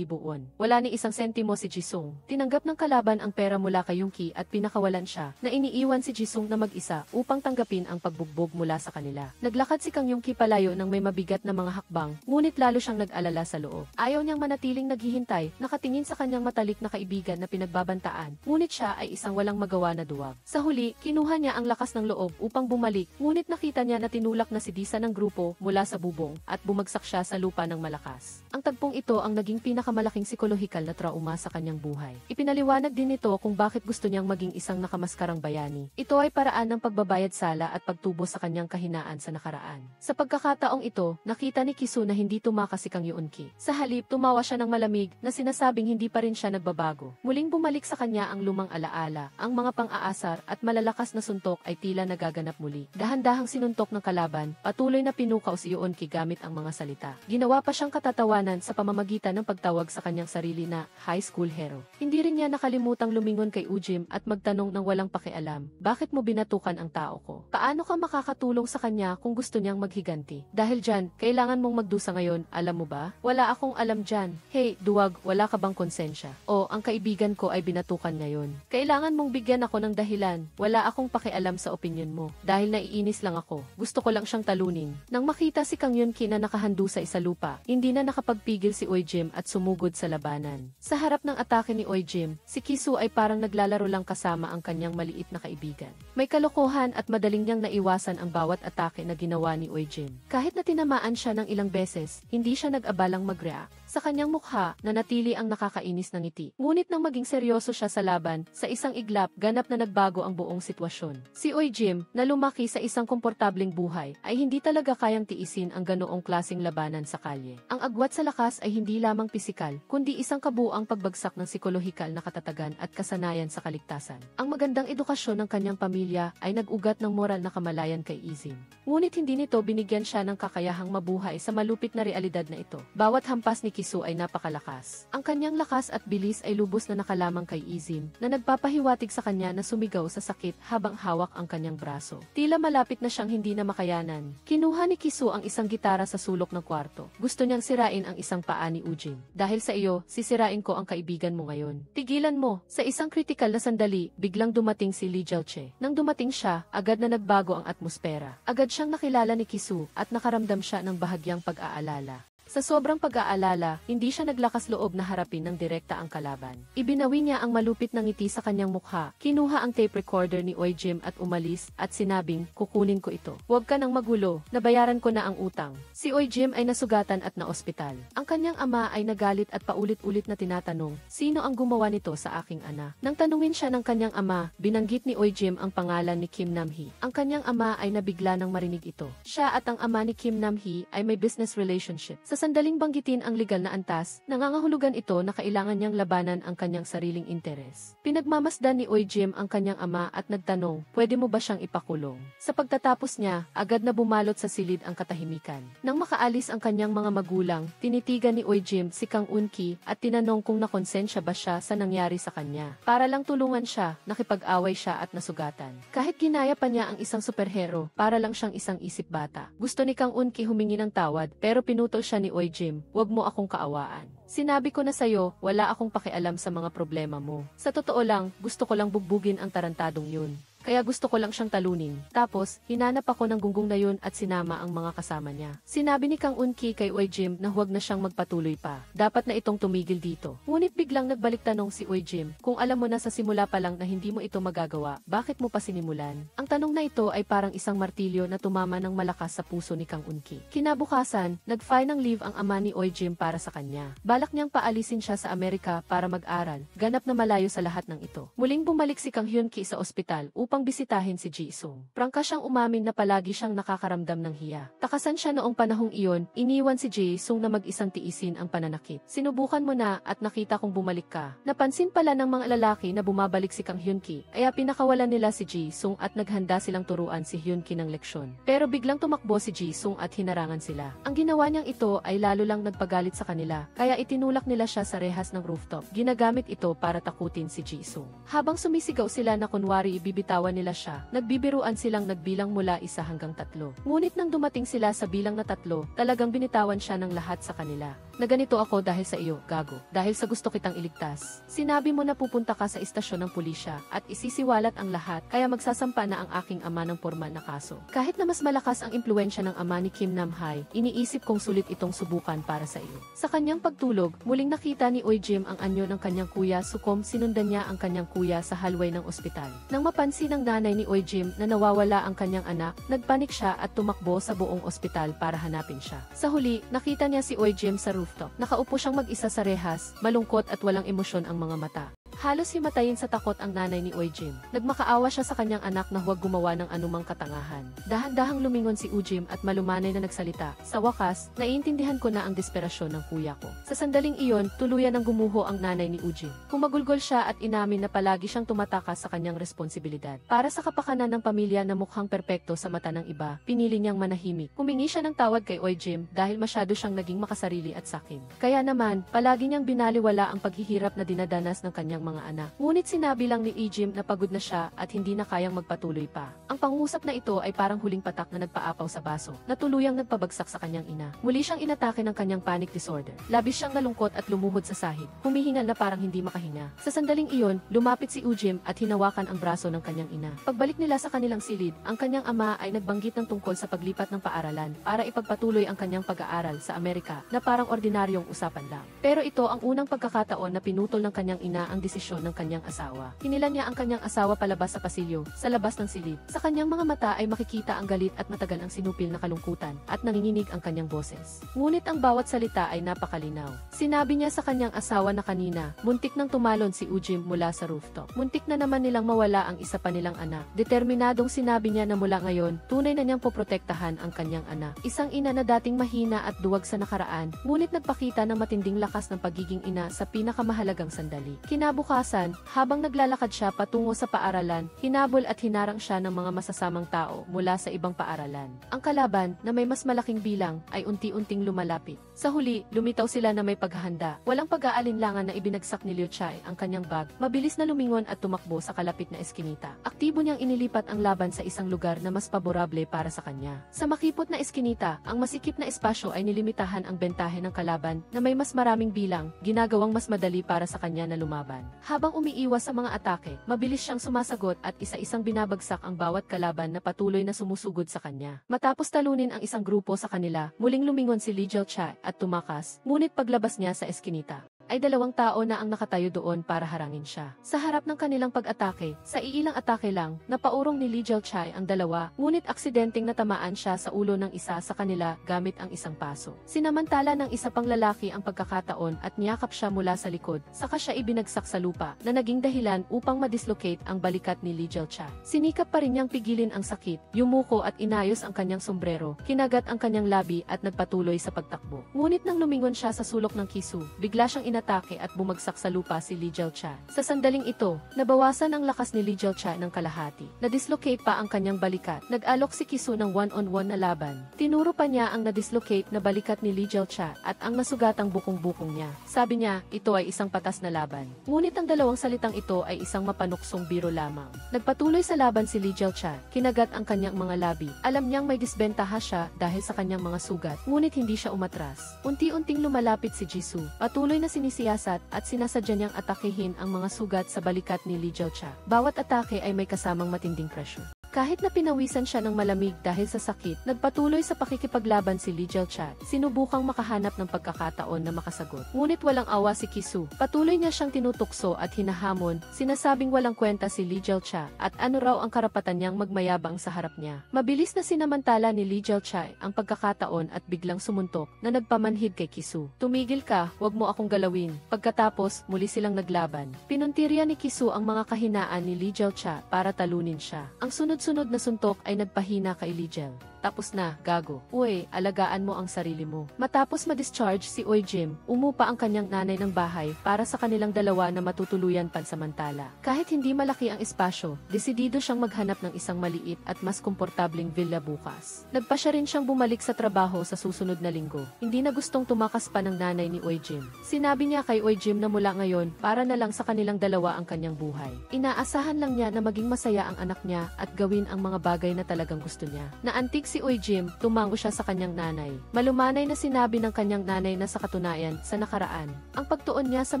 won. Wala ni isang sentimo si Jisung. Tinanggap ng kalaban ang pera mula kay Yungki at pinakawalan siya, na iniiwan si Jisung na mag-isa upang tanggapin ang pagbugbog mula sa kanila. Naglakad si Kang Yungki palayo ng may mabigat na mga hakbang, ngunit lalo siyang nag-alala sa loob. Ayaw niyang manatiling naghihintay, nakatingin sa kanyang matalik na kaibigan na pinagbabantaan, ngunit siya ay isang walang magawa na duwag. Sa huli, kinuha niya ang lakas ng loob upang bumalik, ngunit nakita niya na tinulak na si Disa ng grupo mula sa bubong at bumagsak bumagsak siya sa lupa ng malakas. Ang tagpong ito ang naging pinakamalaking psikolohikal na trauma sa kanyang buhay. Ipinaliwanag din nito kung bakit gusto niyang maging isang nakamaskarang bayani. Ito ay paraan ng pagbabayad sala at pagtubo sa kanyang kahinaan sa nakaraan. Sa pagkakataong ito, nakita ni Kisu na hindi tumakas si Kang Yoon-ki. Sa halip, tumawa siya ng malamig na sinasabing hindi pa rin siya nagbabago. Muling bumalik sa kanya ang lumang alaala, ang mga pang-aasar at malalakas na suntok ay tila nagaganap muli. Dahan-dahang sinuntok ng kalaban, patuloy na pinukaw si Yoon-ki gamit ang mga salita. Ginawa pa siyang katatawanan sa pamamagitan ng pagtawag sa kanyang sarili na high school hero. Hindi rin niya nakalimutang lumingon kay Ujim at magtanong ng walang pakialam, bakit mo binatukan ang tao ko? Paano ka makakatulong sa kanya kung gusto niyang maghiganti? Dahil dyan, kailangan mong magdusa ngayon, alam mo ba? Wala akong alam dyan. Hey, duwag, wala ka bang konsensya? O, ang kaibigan ko ay binatukan ngayon. Kailangan mong bigyan ako ng dahilan. Wala akong pakialam sa opinyon mo. Dahil naiinis lang ako. Gusto ko lang siyang talunin. Nang makita si Kang Yoon-ki na nakahandusa sa lupa, hindi na nakapagpigil si Ujim at sumugod sa labanan. Sa harap ng atake ni Ujim, si Kisu ay parang naglalaro lang kasama ang kanyang maliit na kaibigan. May kalokohan at madaling niyang naiwasan ang bawat atake na ginawa ni Ujim. Kahit na tinamaan siya ng ilang beses, hindi siya nag-abalang mag-react. Sa kanyang mukha, nanatili ang nakakainis na ngiti. Ngunit nang maging seryoso siya sa laban, sa isang iglap, ganap na nagbago ang buong sitwasyon. Si Ujim, na lumaki sa isang komportableng buhay, ay hindi talaga kayang tiisin ang ganoong klaseng labanan sa kalye. Ang agwat sa lakas ay hindi lamang pisikal, kundi isang kabuuang pagbagsak ng psikolohikal na katatagan at kasanayan sa kaligtasan. Ang magandang edukasyon ng kanyang pamilya ay nag-ugat ng moral na kamalayan kay Izim. Ngunit hindi nito binigyan siya ng kakayahang mabuhay sa malupit na realidad na ito. Bawat hampas ni Kisu ay napakalakas. Ang kanyang lakas at bilis ay lubos na nakalamang kay Izim, na nagpapahiwatig sa kanya na sumigaw sa sakit habang hawak ang kanyang braso. Tila malapit na siyang hindi na makayanan. Kinuha ni Kisu ang isang gitara sa sulok ng kwarto. Gusto niyang sirain ang isang paa ni Ujim. Dahil sa iyo, sisirain ko ang kaibigan mo ngayon. Tigilan mo. Sa isang kritikal na sandali, biglang dumating si Lee Jiaoche. Nang dumating siya, agad na nagbago ang atmosfera. Agad siyang nakilala ni Kisu at nakaramdam siya ng bahagyang pag-aalala. Sa sobrang pag-aalala, hindi siya naglakas loob na harapin ng direkta ang kalaban. Ibinawi niya ang malupit na ngiti sa kanyang mukha, kinuha ang tape recorder ni Ujim at umalis, at sinabing, kukunin ko ito. Huwag ka nang magulo, nabayaran ko na ang utang. Si Ujim ay nasugatan at naospital. Ang kanyang ama ay nagalit at paulit-ulit na tinatanong, sino ang gumawa nito sa aking ana? Nang tanungin siya ng kanyang ama, binanggit ni Ujim ang pangalan ni Kim Nam-hee. Ang kanyang ama ay nabigla nang marinig ito. Siya at ang ama ni Kim Nam-hee ay may business relationship. Sa sandaling banggitin ang legal na antas, nangangahulugan ito na kailangan niyang labanan ang kanyang sariling interes. Pinagmamasdan ni Ujim ang kanyang ama at nagtanong, pwede mo ba siyang ipakulong? Sa pagtatapos niya, agad na bumalot sa silid ang katahimikan. Nang makaalis ang kanyang mga magulang, tinitigan ni Ujim si Kang Yoon-ki at tinanong kung nakonsensya ba siya sa nangyari sa kanya. Para lang tulungan siya, nakipag-away siya at nasugatan. Kahit ginaya pa niya ang isang superhero, para lang siyang isang isip bata. Gusto ni Kang Yoon-ki humingi ng tawad, pero pinutol siya ni Ujim, wag mo akong kaawaan. Sinabi ko na sayo, wala akong pakialam sa mga problema mo. Sa totoo lang, gusto ko lang bugbugin ang tarantadong yun. Kaya gusto ko lang siyang talunin. Tapos, hinanap ako ng gunggong na yun at sinama ang mga kasama niya. Sinabi ni Kang Yoon-ki kay Ujim na huwag na siyang magpatuloy pa. Dapat na itong tumigil dito. Ngunit biglang nagbalik tanong si Ujim, kung alam mo na sa simula pa lang na hindi mo ito magagawa, bakit mo pa sinimulan? Ang tanong na ito ay parang isang martilyo na tumama ng malakas sa puso ni Kang Yoon-ki. Kinabukasan, nag-file ng leave ang ama ni Ujim para sa kanya. Balak niyang paalisin siya sa Amerika para mag-aral, ganap na malayo sa lahat ng ito. Muling bumalik si Kang Yoon-ki sa ospital upang bisitahin si Ji-sung. Prangka siyang umamin na palagi siyang nakakaramdam ng hiya. Takasan siya noong panahong iyon, iniwan si Ji-sung na mag-isang tiisin ang pananakit. Sinubukan mo na at nakita kong bumalik ka. Napansin pala ng mga lalaki na bumabalik si Kang Yoon-ki, kaya pinakawalan nila si Ji-sung at naghanda silang turuan si Yoon-ki ng leksyon. Pero biglang tumakbo si Ji-sung at hinarangan sila. Ang ginawa niyang ito ay lalo lang nagpagalit sa kanila, kaya itinulak nila siya sa rehas ng rooftop. Ginagamit ito para takutin si Ji-sung. Habang sumisigaw sila na kunwari ibibitawan nila siya, nagbibiruan silang nagbilang mula 1 hanggang 3. Ngunit nang dumating sila sa bilang na 3, talagang binitawan siya ng lahat sa kanila. na ganito ako dahil sa iyo, gago. Dahil sa gusto kitang iligtas. Sinabi mo na pupunta ka sa istasyon ng pulisya at isisiwalat ang lahat kaya magsasampa na ang aking ama ng formal na kaso. Kahit na mas malakas ang impluensya ng ama ni Kim Nam-hae, iniisip kong sulit itong subukan para sa iyo. Sa kanyang pagtulog, muling nakita ni Oi Jim ang anyo ng kanyang kuya Sukom. Sinundan niya ang kanyang kuya sa hallway ng ospital. Nang mapansin ng nanay ni Oi Jim na nawawala ang kanyang anak, nagpanik siya at tumakbo sa buong ospital para hanapin siya. Sa huli, nakita niya si Oi Jim sa rooftop. Nakaupo siyang mag-isa sa rehas, malungkot at walang emosyon ang mga mata. Halos himatayin sa takot ang nanay ni Oi Jim. Nagmakaawa siya sa kanyang anak na huwag gumawa ng anumang katangahan. Dahan-dahang lumingon si Ujim at malumanay na nagsalita. Sa wakas, naiintindihan ko na ang desperasyon ng kuya ko. Sa sandaling iyon, tuluyan ng gumuho ang nanay ni Ujim. Humagulgol siya at inamin na palagi siyang tumatakas sa kanyang responsibilidad. Para sa kapakanan ng pamilya na mukhang perpekto sa mata ng iba, pinili niyang manahimik. Humingi siya ng tawad kay Oi Jim dahil masyado siyang naging makasarili at sakim. Kaya naman, palagi niyang binaliwala ang paghihirap na dinadanas ng kanyang mga anak. Ngunit sinabi lang ni Ijim na pagod na siya at hindi na kayang magpatuloy pa. Ang pangusap na ito ay parang huling patak na nagpaapaw sa baso, na tuluyang nagpabagsak sa kanyang ina. Muli siyang inatake ng kanyang panic disorder. Labis siyang nalungkot at lumuhod sa sahig, humihingal na parang hindi makahinga. Sa sandaling iyon, lumapit si Ujim at hinawakan ang braso ng kanyang ina. Pagbalik nila sa kanilang silid, ang kanyang ama ay nagbanggit ng tungkol sa paglipat ng paaralan para ipagpatuloy ang kanyang pag-aaral sa Amerika na parang ordinaryong usapan lang. Pero ito ang unang pagkakataon na pinutol ng kanyang ina ang desisyon ng kanyang asawa. Hinilan niya ang kanyang asawa palabas sa pasilyo, sa labas ng silid. Sa kanyang mga mata ay makikita ang galit at matagal ang sinupil na kalungkutan, at nanginginig ang kanyang boses. Ngunit ang bawat salita ay napakalinaw. Sinabi niya sa kanyang asawa na kanina, muntik nang tumalon si Ujim mula sa rooftop. Muntik na naman nilang mawala ang isa pa nilang anak. Determinadong sinabi niya na mula ngayon, tunay na niyang poprotektahan ang kanyang anak. Isang ina na dating mahina at duwag sa nakaraan, ngunit nagpakita ng matinding lakas ng pagiging ina sa pinakamahalagang sandali. Kinabukasan, habang naglalakad siya patungo sa paaralan, hinabol at hinarang siya ng mga masasamang tao mula sa ibang paaralan. Ang kalaban, na may mas malaking bilang, ay unti-unting lumalapit. Sa huli, lumitaw sila na may paghahanda. Walang pag-aalinlangan na ibinagsak ni Liu Chai ang kanyang bag. Mabilis na lumingon at tumakbo sa kalapit na eskinita. Aktibo niyang inilipat ang laban sa isang lugar na mas paborable para sa kanya. Sa makipot na eskinita, ang masikip na espasyo ay nilimitahan ang bentahe ng kalaban na may mas maraming bilang, ginagawang mas madali para sa kanya na lumaban. Habang umiiwas sa mga atake, mabilis siyang sumasagot at isa-isang binabagsak ang bawat kalaban na patuloy na sumusugod sa kanya. Matapos talunin ang isang grupo sa kanila, muling lumingon si Li Jiaochai at tumakas, ngunit paglabas niya sa eskinita, ay 2 tao na ang nakatayo doon para harangin siya. Sa harap ng kanilang pag-atake, sa iilang atake lang, napaurong ni Li Jiaochai ang 2, ngunit aksidenteng natamaan siya sa ulo ng isa sa kanila gamit ang isang paso. Sinamantala ng isa pang lalaki ang pagkakataon at niyakap siya mula sa likod, saka siya ibinagsak sa lupa, na naging dahilan upang madislocate ang balikat ni Li Jiaochai. Sinikap pa rin niyang pigilin ang sakit, yumuko at inayos ang kanyang sombrero, kinagat ang kanyang labi at nagpatuloy sa pagtakbo. Ngunit nang lumingon siya sa sulok ng kisu, bigla siyang inatake at bumagsak sa lupa si Li Jiaochai. Sa sandaling ito, nabawasan ang lakas ni Li Jiaochai ng kalahati. Nadislocate pa ang kanyang balikat. Nag-alok si Kisu ng 1-on-1 na laban. Tinuro pa niya ang nadislocate na balikat ni Li Jiaochai at ang nasugatang bukong-bukong niya. Sabi niya, ito ay isang patas na laban. Ngunit ang 2 salitang ito ay isang mapanuksong biro lamang. Nagpatuloy sa laban si Li Jiaochai. Kinagat ang kanyang mga labi. Alam niyang may disbentaha siya dahil sa kanyang mga sugat, ngunit hindi siya umatras. Unti-unting lumalapit si Jisoo. Patuloy na sinisiyasat at sinasadya niyang atakehin ang mga sugat sa balikat ni Li Jiaochai. Bawat atake ay may kasamang matinding pressure. Kahit na pinawisan siya ng malamig dahil sa sakit, nagpatuloy sa pakikipaglaban si Li Jiaochai. Sinubukang makahanap ng pagkakataon na makasagot. Ngunit walang awa si Kisu. Patuloy niya siyang tinutukso at hinahamon, sinasabing walang kwenta si Li Jiaochai at ano raw ang karapatan niyang magmayabang sa harap niya. Mabilis na sinamantala ni Li Jiaochai ang pagkakataon at biglang sumuntok na nagpamanhid kay Kisu. Tumigil ka, wag mo akong galawin. Pagkatapos, muli silang naglaban. Pinuntirya ni Kisu ang mga kahinaan ni Li Jiaochai para talunin siya. Ang sunod na suntok ay nagpahina kay Li Jiao. Tapos na, gago. Uy, alagaan mo ang sarili mo. Matapos ma-discharge si Oi Jim, umupa ang kanyang nanay ng bahay para sa kanilang 2 na matutuluyan pansamantala. Kahit hindi malaki ang espasyo, desidido siyang maghanap ng isang maliit at mas komportabling villa bukas. Nagpasya rin siyang bumalik sa trabaho sa susunod na linggo. Hindi na gustong tumakas pa ng nanay ni Oi Jim. Sinabi niya kay Oi Jim na mula ngayon, para na lang sa kanilang 2 ang kanyang buhay. Inaasahan lang niya na maging masaya ang anak niya at gawin ang mga bagay na talagang gusto niya. Naantig si Ujim, tumango siya sa kanyang nanay. Malumanay na sinabi ng kanyang nanay na sa katunayan, sa nakaraan, ang pagtuon niya sa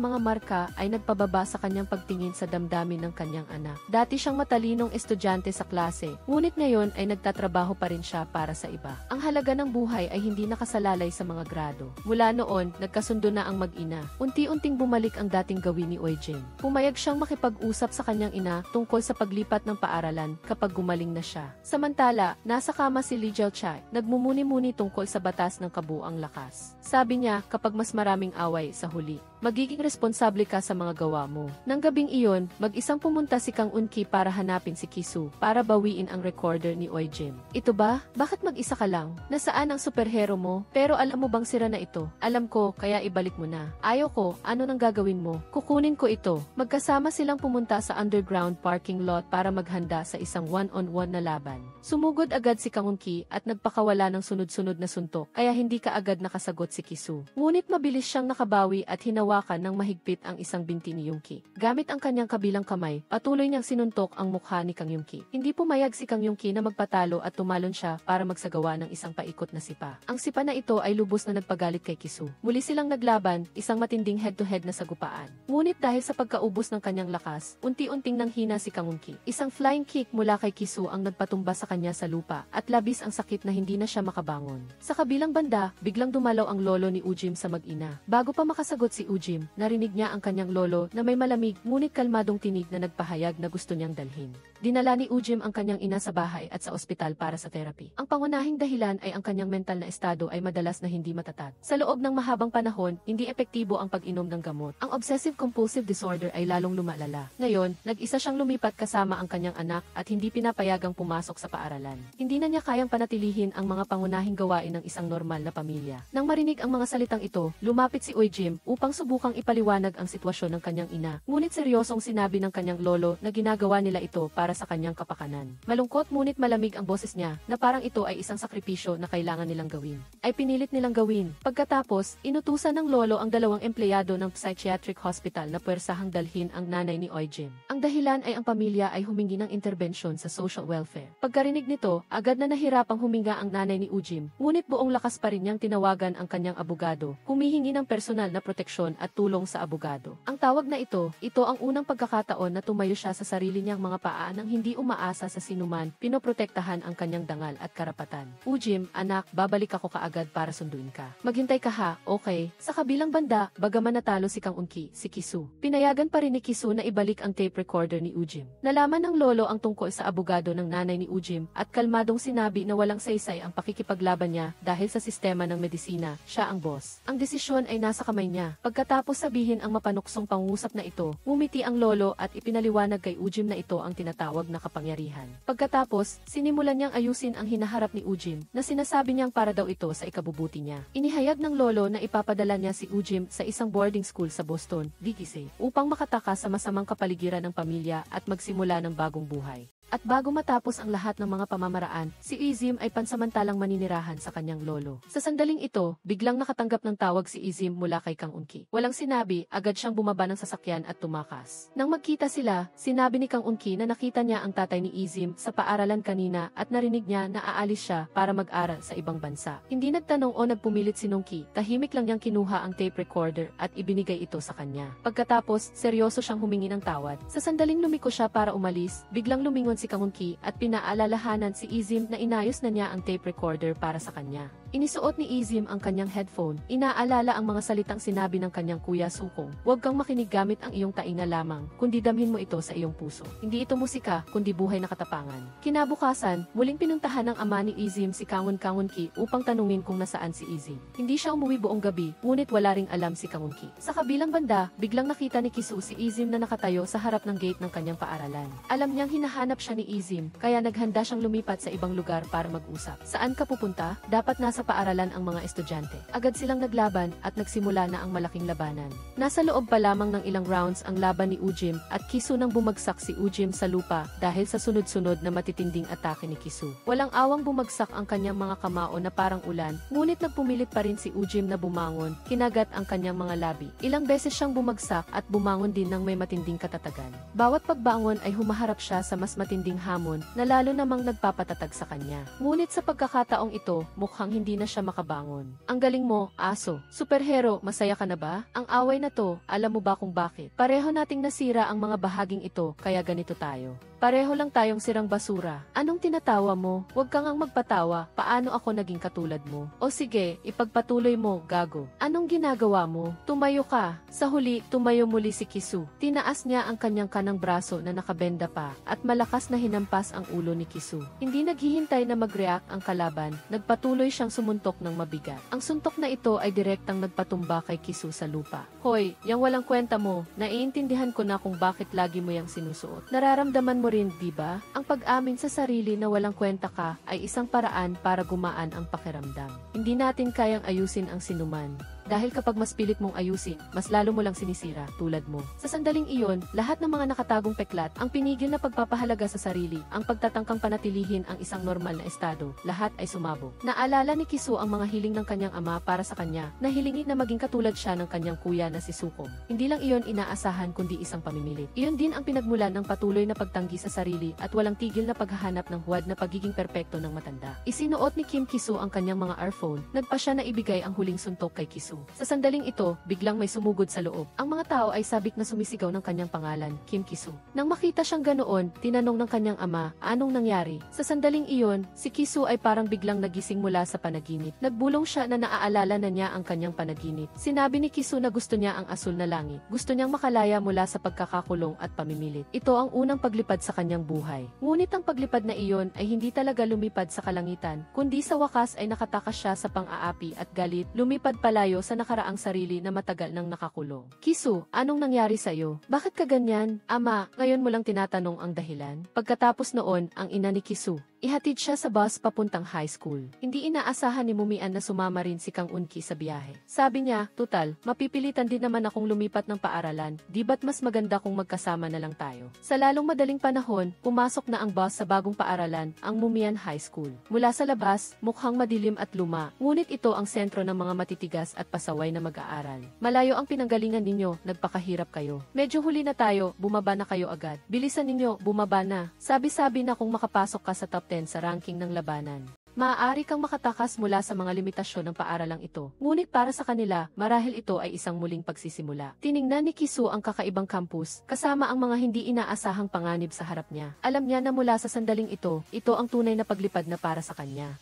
mga marka ay nagpababa sa kanyang pagtingin sa damdamin ng kanyang anak. Dati siyang matalinong estudyante sa klase, ngunit ngayon ay nagtatrabaho pa rin siya para sa iba. Ang halaga ng buhay ay hindi nakasalalay sa mga grado. Mula noon, nagkasundo na ang mag-ina. Unti-unting bumalik ang dating gawin ni Ujim. Pumayag siyang makipag-usap sa kanyang ina tungkol sa paglipat ng paaralan kapag gumaling na siya. Samantala, nasa kama si Lee Jiao-chai, nagmumuni-muni tungkol sa batas ng kabuuang lakas. Sabi niya, kapag mas maraming away sa huli, magiging responsable ka sa mga gawa mo. Nang gabing iyon, mag-isang pumunta si Kang Eun-ki para hanapin si Kisu, para bawiin ang recorder ni Ujim. Ito ba? Bakit mag-isa ka lang? Nasaan ang superhero mo? Pero alam mo bang sira na ito? Alam ko, kaya ibalik mo na. Ayaw ko, ano nang gagawin mo? Kukunin ko ito. Magkasama silang pumunta sa underground parking lot para maghanda sa isang one-on-one na laban. Sumugod agad si Kang Eun-ki at nagpakawala ng sunod-sunod na suntok, kaya hindi ka agad nakasagot si Kisu. Ngunit mabilis siyang nakabawi at hinawakan ng mahigpit ang isang binti ni Yoon-ki. Gamit ang kanyang kabilang kamay, patuloy niyang sinuntok ang mukha ni Kang Yoon-ki. Hindi pumayag si Kang Yoon-ki na magpatalo at tumalon siya para magsagawa ng isang paikot na sipa. Ang sipa na ito ay lubos na nagpagalit kay Kisu. Muli silang naglaban, isang matinding head-to-head na sagupaan. Ngunit dahil sa pagkaubos ng kanyang lakas, unti-unting nanghina si Kang Eun-ki. Isang flying kick mula kay Kisu ang nagpatumba sa kanya sa lupa at labis ang sakit na hindi na siya makabangon. Sa kabilang banda, biglang dumalaw ang lolo ni Ujim sa mag-ina. Bago pa makasagot si Ujim, narinig niya ang kanyang lolo na may malamig ngunit kalmadong tinig na nagpahayag na gusto niyang dalhin. Dinala ni Ujim ang kanyang ina sa bahay at sa ospital para sa therapy. Ang pangunahing dahilan ay ang kanyang mental na estado ay madalas na hindi matatag. Sa loob ng mahabang panahon, hindi epektibo ang pag-inom ng gamot. Ang obsessive-compulsive disorder ay lalong lumalala. Ngayon, nag-isa siyang lumipat kasama ang kanyang anak at hindi pinapayagang pumasok sa paaralan. Hindi na niya kayang panatilihin ang mga pangunahing gawain ng isang normal na pamilya. Nang marinig ang mga salitang ito, lumapit si Ujim upang subukang ipaliwanag ang sitwasyon ng kanyang ina. Ngunit seryosong sinabi ng kanyang lolo na ginagawa nila ito para sa kanyang kapakanan. Malungkot ngunit malamig ang boses niya na parang ito ay isang sakripisyo na kailangan nilang gawin. Ay pinilit nilang gawin. Pagkatapos, inutusan ng lolo ang dalawang empleyado ng psychiatric hospital na puwersahang dalhin ang nanay ni Ujim. Ang dahilan ay ang pamilya ay humingi ng interbensyon sa social welfare. Pagkarinig nito, agad na nahirapang huminga ang nanay ni Ujim, ngunit buong lakas pa rin niyang tinawagan ang kanyang abogado, humihingi ng personal na proteksyon at tulong sa abogado. Ang tawag na ito ang unang pagkakataon na tumayo siya sa sarili niyang mga paa nang hindi umaasa sa sinuman, pinoprotektahan ang kanyang dangal at karapatan. Ujim, anak, babalik ako kaagad para sunduin ka. Maghintay ka ha, okay? Sa kabilang banda, bagaman natalo si Kang Eun-ki, si Kisu, pinayagan pa rin ni Kisu na ibalik ang tape recorder ni Ujim. Nalaman ng lolo ang tungkol sa abogado ng nanay ni Ujim at kalmadong sinabi na walang saysay ang pakikipaglaban niya dahil sa sistema ng medisina, siya ang boss. Ang desisyon ay nasa kamay niya. Pagkatapos sabihin ang mapanuksong pangusap na ito, ngumiti ang lolo at ipinaliwanag kay Ujim na ito ang tinatawag na kapangyarihan. Pagkatapos, sinimulan niyang ayusin ang hinaharap ni Ujim na sinasabi niyang para daw ito sa ikabubuti niya. Inihayag ng lolo na ipapadala niya si Ujim sa isang boarding school sa Boston, DTC, upang makatakas sa masamang kapaligiran ng pamilya at magsimula ng bagong buhay. At bago matapos ang lahat ng mga pamamaraan, si Ujim ay pansamantalang maninirahan sa kanyang lolo. Sa sandaling ito, biglang nakatanggap ng tawag si Ujim mula kay Kang Eun-ki. Walang sinabi, agad siyang bumaba ng sasakyan at tumakas. Nang magkita sila, sinabi ni Kang Eun-ki na nakita niya ang tatay ni Ujim sa paaralan kanina at narinig niya na aalis siya para mag-aral sa ibang bansa. Hindi nagtanong o nagpumilit si Nung-ki, tahimik lang niyang kinuha ang tape recorder at ibinigay ito sa kanya. Pagkatapos, seryoso siyang humingi ng tawad. Sa sandaling lumiko siya para umalis, biglang lumingon si Kang Eun-ki at pinaalalahanan si Ujim na inayos na niya ang tape recorder para sa kanya. Inisuot ni Ujim ang kanyang headphone, inaalala ang mga salitang sinabi ng kanyang kuya Sukong, "Huwag kang makinig gamit ang iyong tainga lamang, kundi damhin mo ito sa iyong puso. Hindi ito musika, kundi buhay na katapangan." Kinabukasan, muling pinuntahan ng ama ni Ujim si Kang Eun-ki upang tanungin kung nasaan si Ujim. Hindi siya umuwi buong gabi, ngunit wala ring alam si Kang Eun-ki. Sa kabilang banda, biglang nakita ni Kisu si Ujim na nakatayo sa harap ng gate ng kanyang paaralan. Alam niyang hinahanap siya ni Ujim, kaya naghanda siyang lumipat sa ibang lugar para mag-usap. "Saan ka pupunta? Dapat nasa sa paaralan ang mga estudyante. Agad silang naglaban at nagsimula na ang malaking labanan. Nasa loob pa lamang ng ilang rounds ang laban ni Ujim at Kisu nang bumagsak si Ujim sa lupa dahil sa sunod-sunod na matitinding atake ni Kisu. Walang awang bumagsak ang kanyang mga kamao na parang ulan, ngunit nagpumilit pa rin si Ujim na bumangon, kinagat ang kanyang mga labi. Ilang beses siyang bumagsak at bumangon din ng may matinding katatagan. Bawat pagbangon ay humaharap siya sa mas matinding hamon na lalo namang nagpapatatag sa kanya. Ngunit sa pagkakataong ito, mukhang hindi na siya makabangon. Ang galing mo, aso. Superhero, masaya ka na ba? Ang away na to, alam mo ba kung bakit? Pareho nating nasira ang mga bahaging ito, kaya ganito tayo. Pareho lang tayong sirang basura. Anong tinatawa mo? Huwag kang ang magpatawa. Paano ako naging katulad mo? O sige, ipagpatuloy mo, gago. Anong ginagawa mo? Tumayo ka. Sa huli, tumayo muli si Kisu. Tinaas niya ang kanyang kanang braso na nakabenda pa at malakas na hinampas ang ulo ni Kisu. Hindi naghihintay na mag-react ang kalaban, nagpatuloy siyang sumuntok ng mabigat. Ang suntok na ito ay direktang nagpatumba kay Kisu sa lupa. Hoy, yang walang kwenta mo, naiintindihan ko na kung bakit lagi mo yang sinusuot. Nararamdaman mo rin, diba? Ang pag-amin sa sarili na walang kwenta ka ay isang paraan para gumaan ang pakiramdam. Hindi natin kayang ayusin ang sinuman. Dahil kapag mas pilit mong ayusin, mas lalo mo lang sinisira, tulad mo. Sa sandaling iyon, lahat ng mga nakatagong peklat, ang pinigil na pagpapahalaga sa sarili, ang pagtatangkang panatilihin ang isang normal na estado, lahat ay sumabog. Naalala ni Kisu ang mga hiling ng kanyang ama para sa kanya, na hilingin na maging katulad siya ng kanyang kuya na si Sukom. Hindi lang iyon inaasahan kundi isang pamimilit. Iyon din ang pinagmulan ng patuloy na pagtanggi sa sarili at walang tigil na paghahanap ng huwad na pagiging perpekto ng matanda. Isinuot ni Kim Kisu ang kanyang mga earphone, nagpa siya na ibigay ang huling suntok kay Kisu. Sa sandaling ito, biglang may sumugod sa loob. Ang mga tao ay sabik na sumisigaw ng kanyang pangalan, Kim Kisu. Nang makita siyang ganoon, tinanong ng kanyang ama, anong nangyari? Sa sandaling iyon, si Kisu ay parang biglang nagising mula sa panaginip. Nagbulong siya na naaalala na niya ang kanyang panaginip. Sinabi ni Kisu na gusto niya ang asul na langit. Gusto niyang makalaya mula sa pagkakakulong at pamimilit. Ito ang unang paglipad sa kanyang buhay. Ngunit ang paglipad na iyon ay hindi talaga lumipad sa kalangitan, kundi sa wakas ay nakatakas siya sa pang-aapi at galit, lumipad palayo sa nakaraang sarili na matagal nang nakakulong. Kisu, anong nangyari sa'yo? Bakit ka ganyan? Ama, ngayon mo lang tinatanong ang dahilan? Pagkatapos noon, ang ina ni Kisu, ihatid siya sa bus papuntang high school. Hindi inaasahan ni Mumian na sumama rin si Kang Unki sa biyahe. Sabi niya, tutal, mapipilitan din naman akong lumipat ng paaralan, di ba't mas maganda kung magkasama na lang tayo. Sa lalong madaling panahon, pumasok na ang bus sa bagong paaralan, ang Mumian High School. Mula sa labas, mukhang madilim at luma, ngunit ito ang sentro ng mga matitigas at pasaway na mag-aaral. Malayo ang pinanggalingan ninyo, nagpakahirap kayo. Medyo huli na tayo, bumaba na kayo agad. Bilisan ninyo, bumaba na. Sabi-sabi na kung makapasok ka sa top 10 sa ranking ng labanan. Maaari kang makatakas mula sa mga limitasyon ng paaralang ito. Ngunit para sa kanila, marahil ito ay isang muling pagsisimula. Tiningnan ni Kisu ang kakaibang campus, kasama ang mga hindi inaasahang panganib sa harap niya. Alam niya na mula sa sandaling ito ang tunay na paglipad na para sa kanya.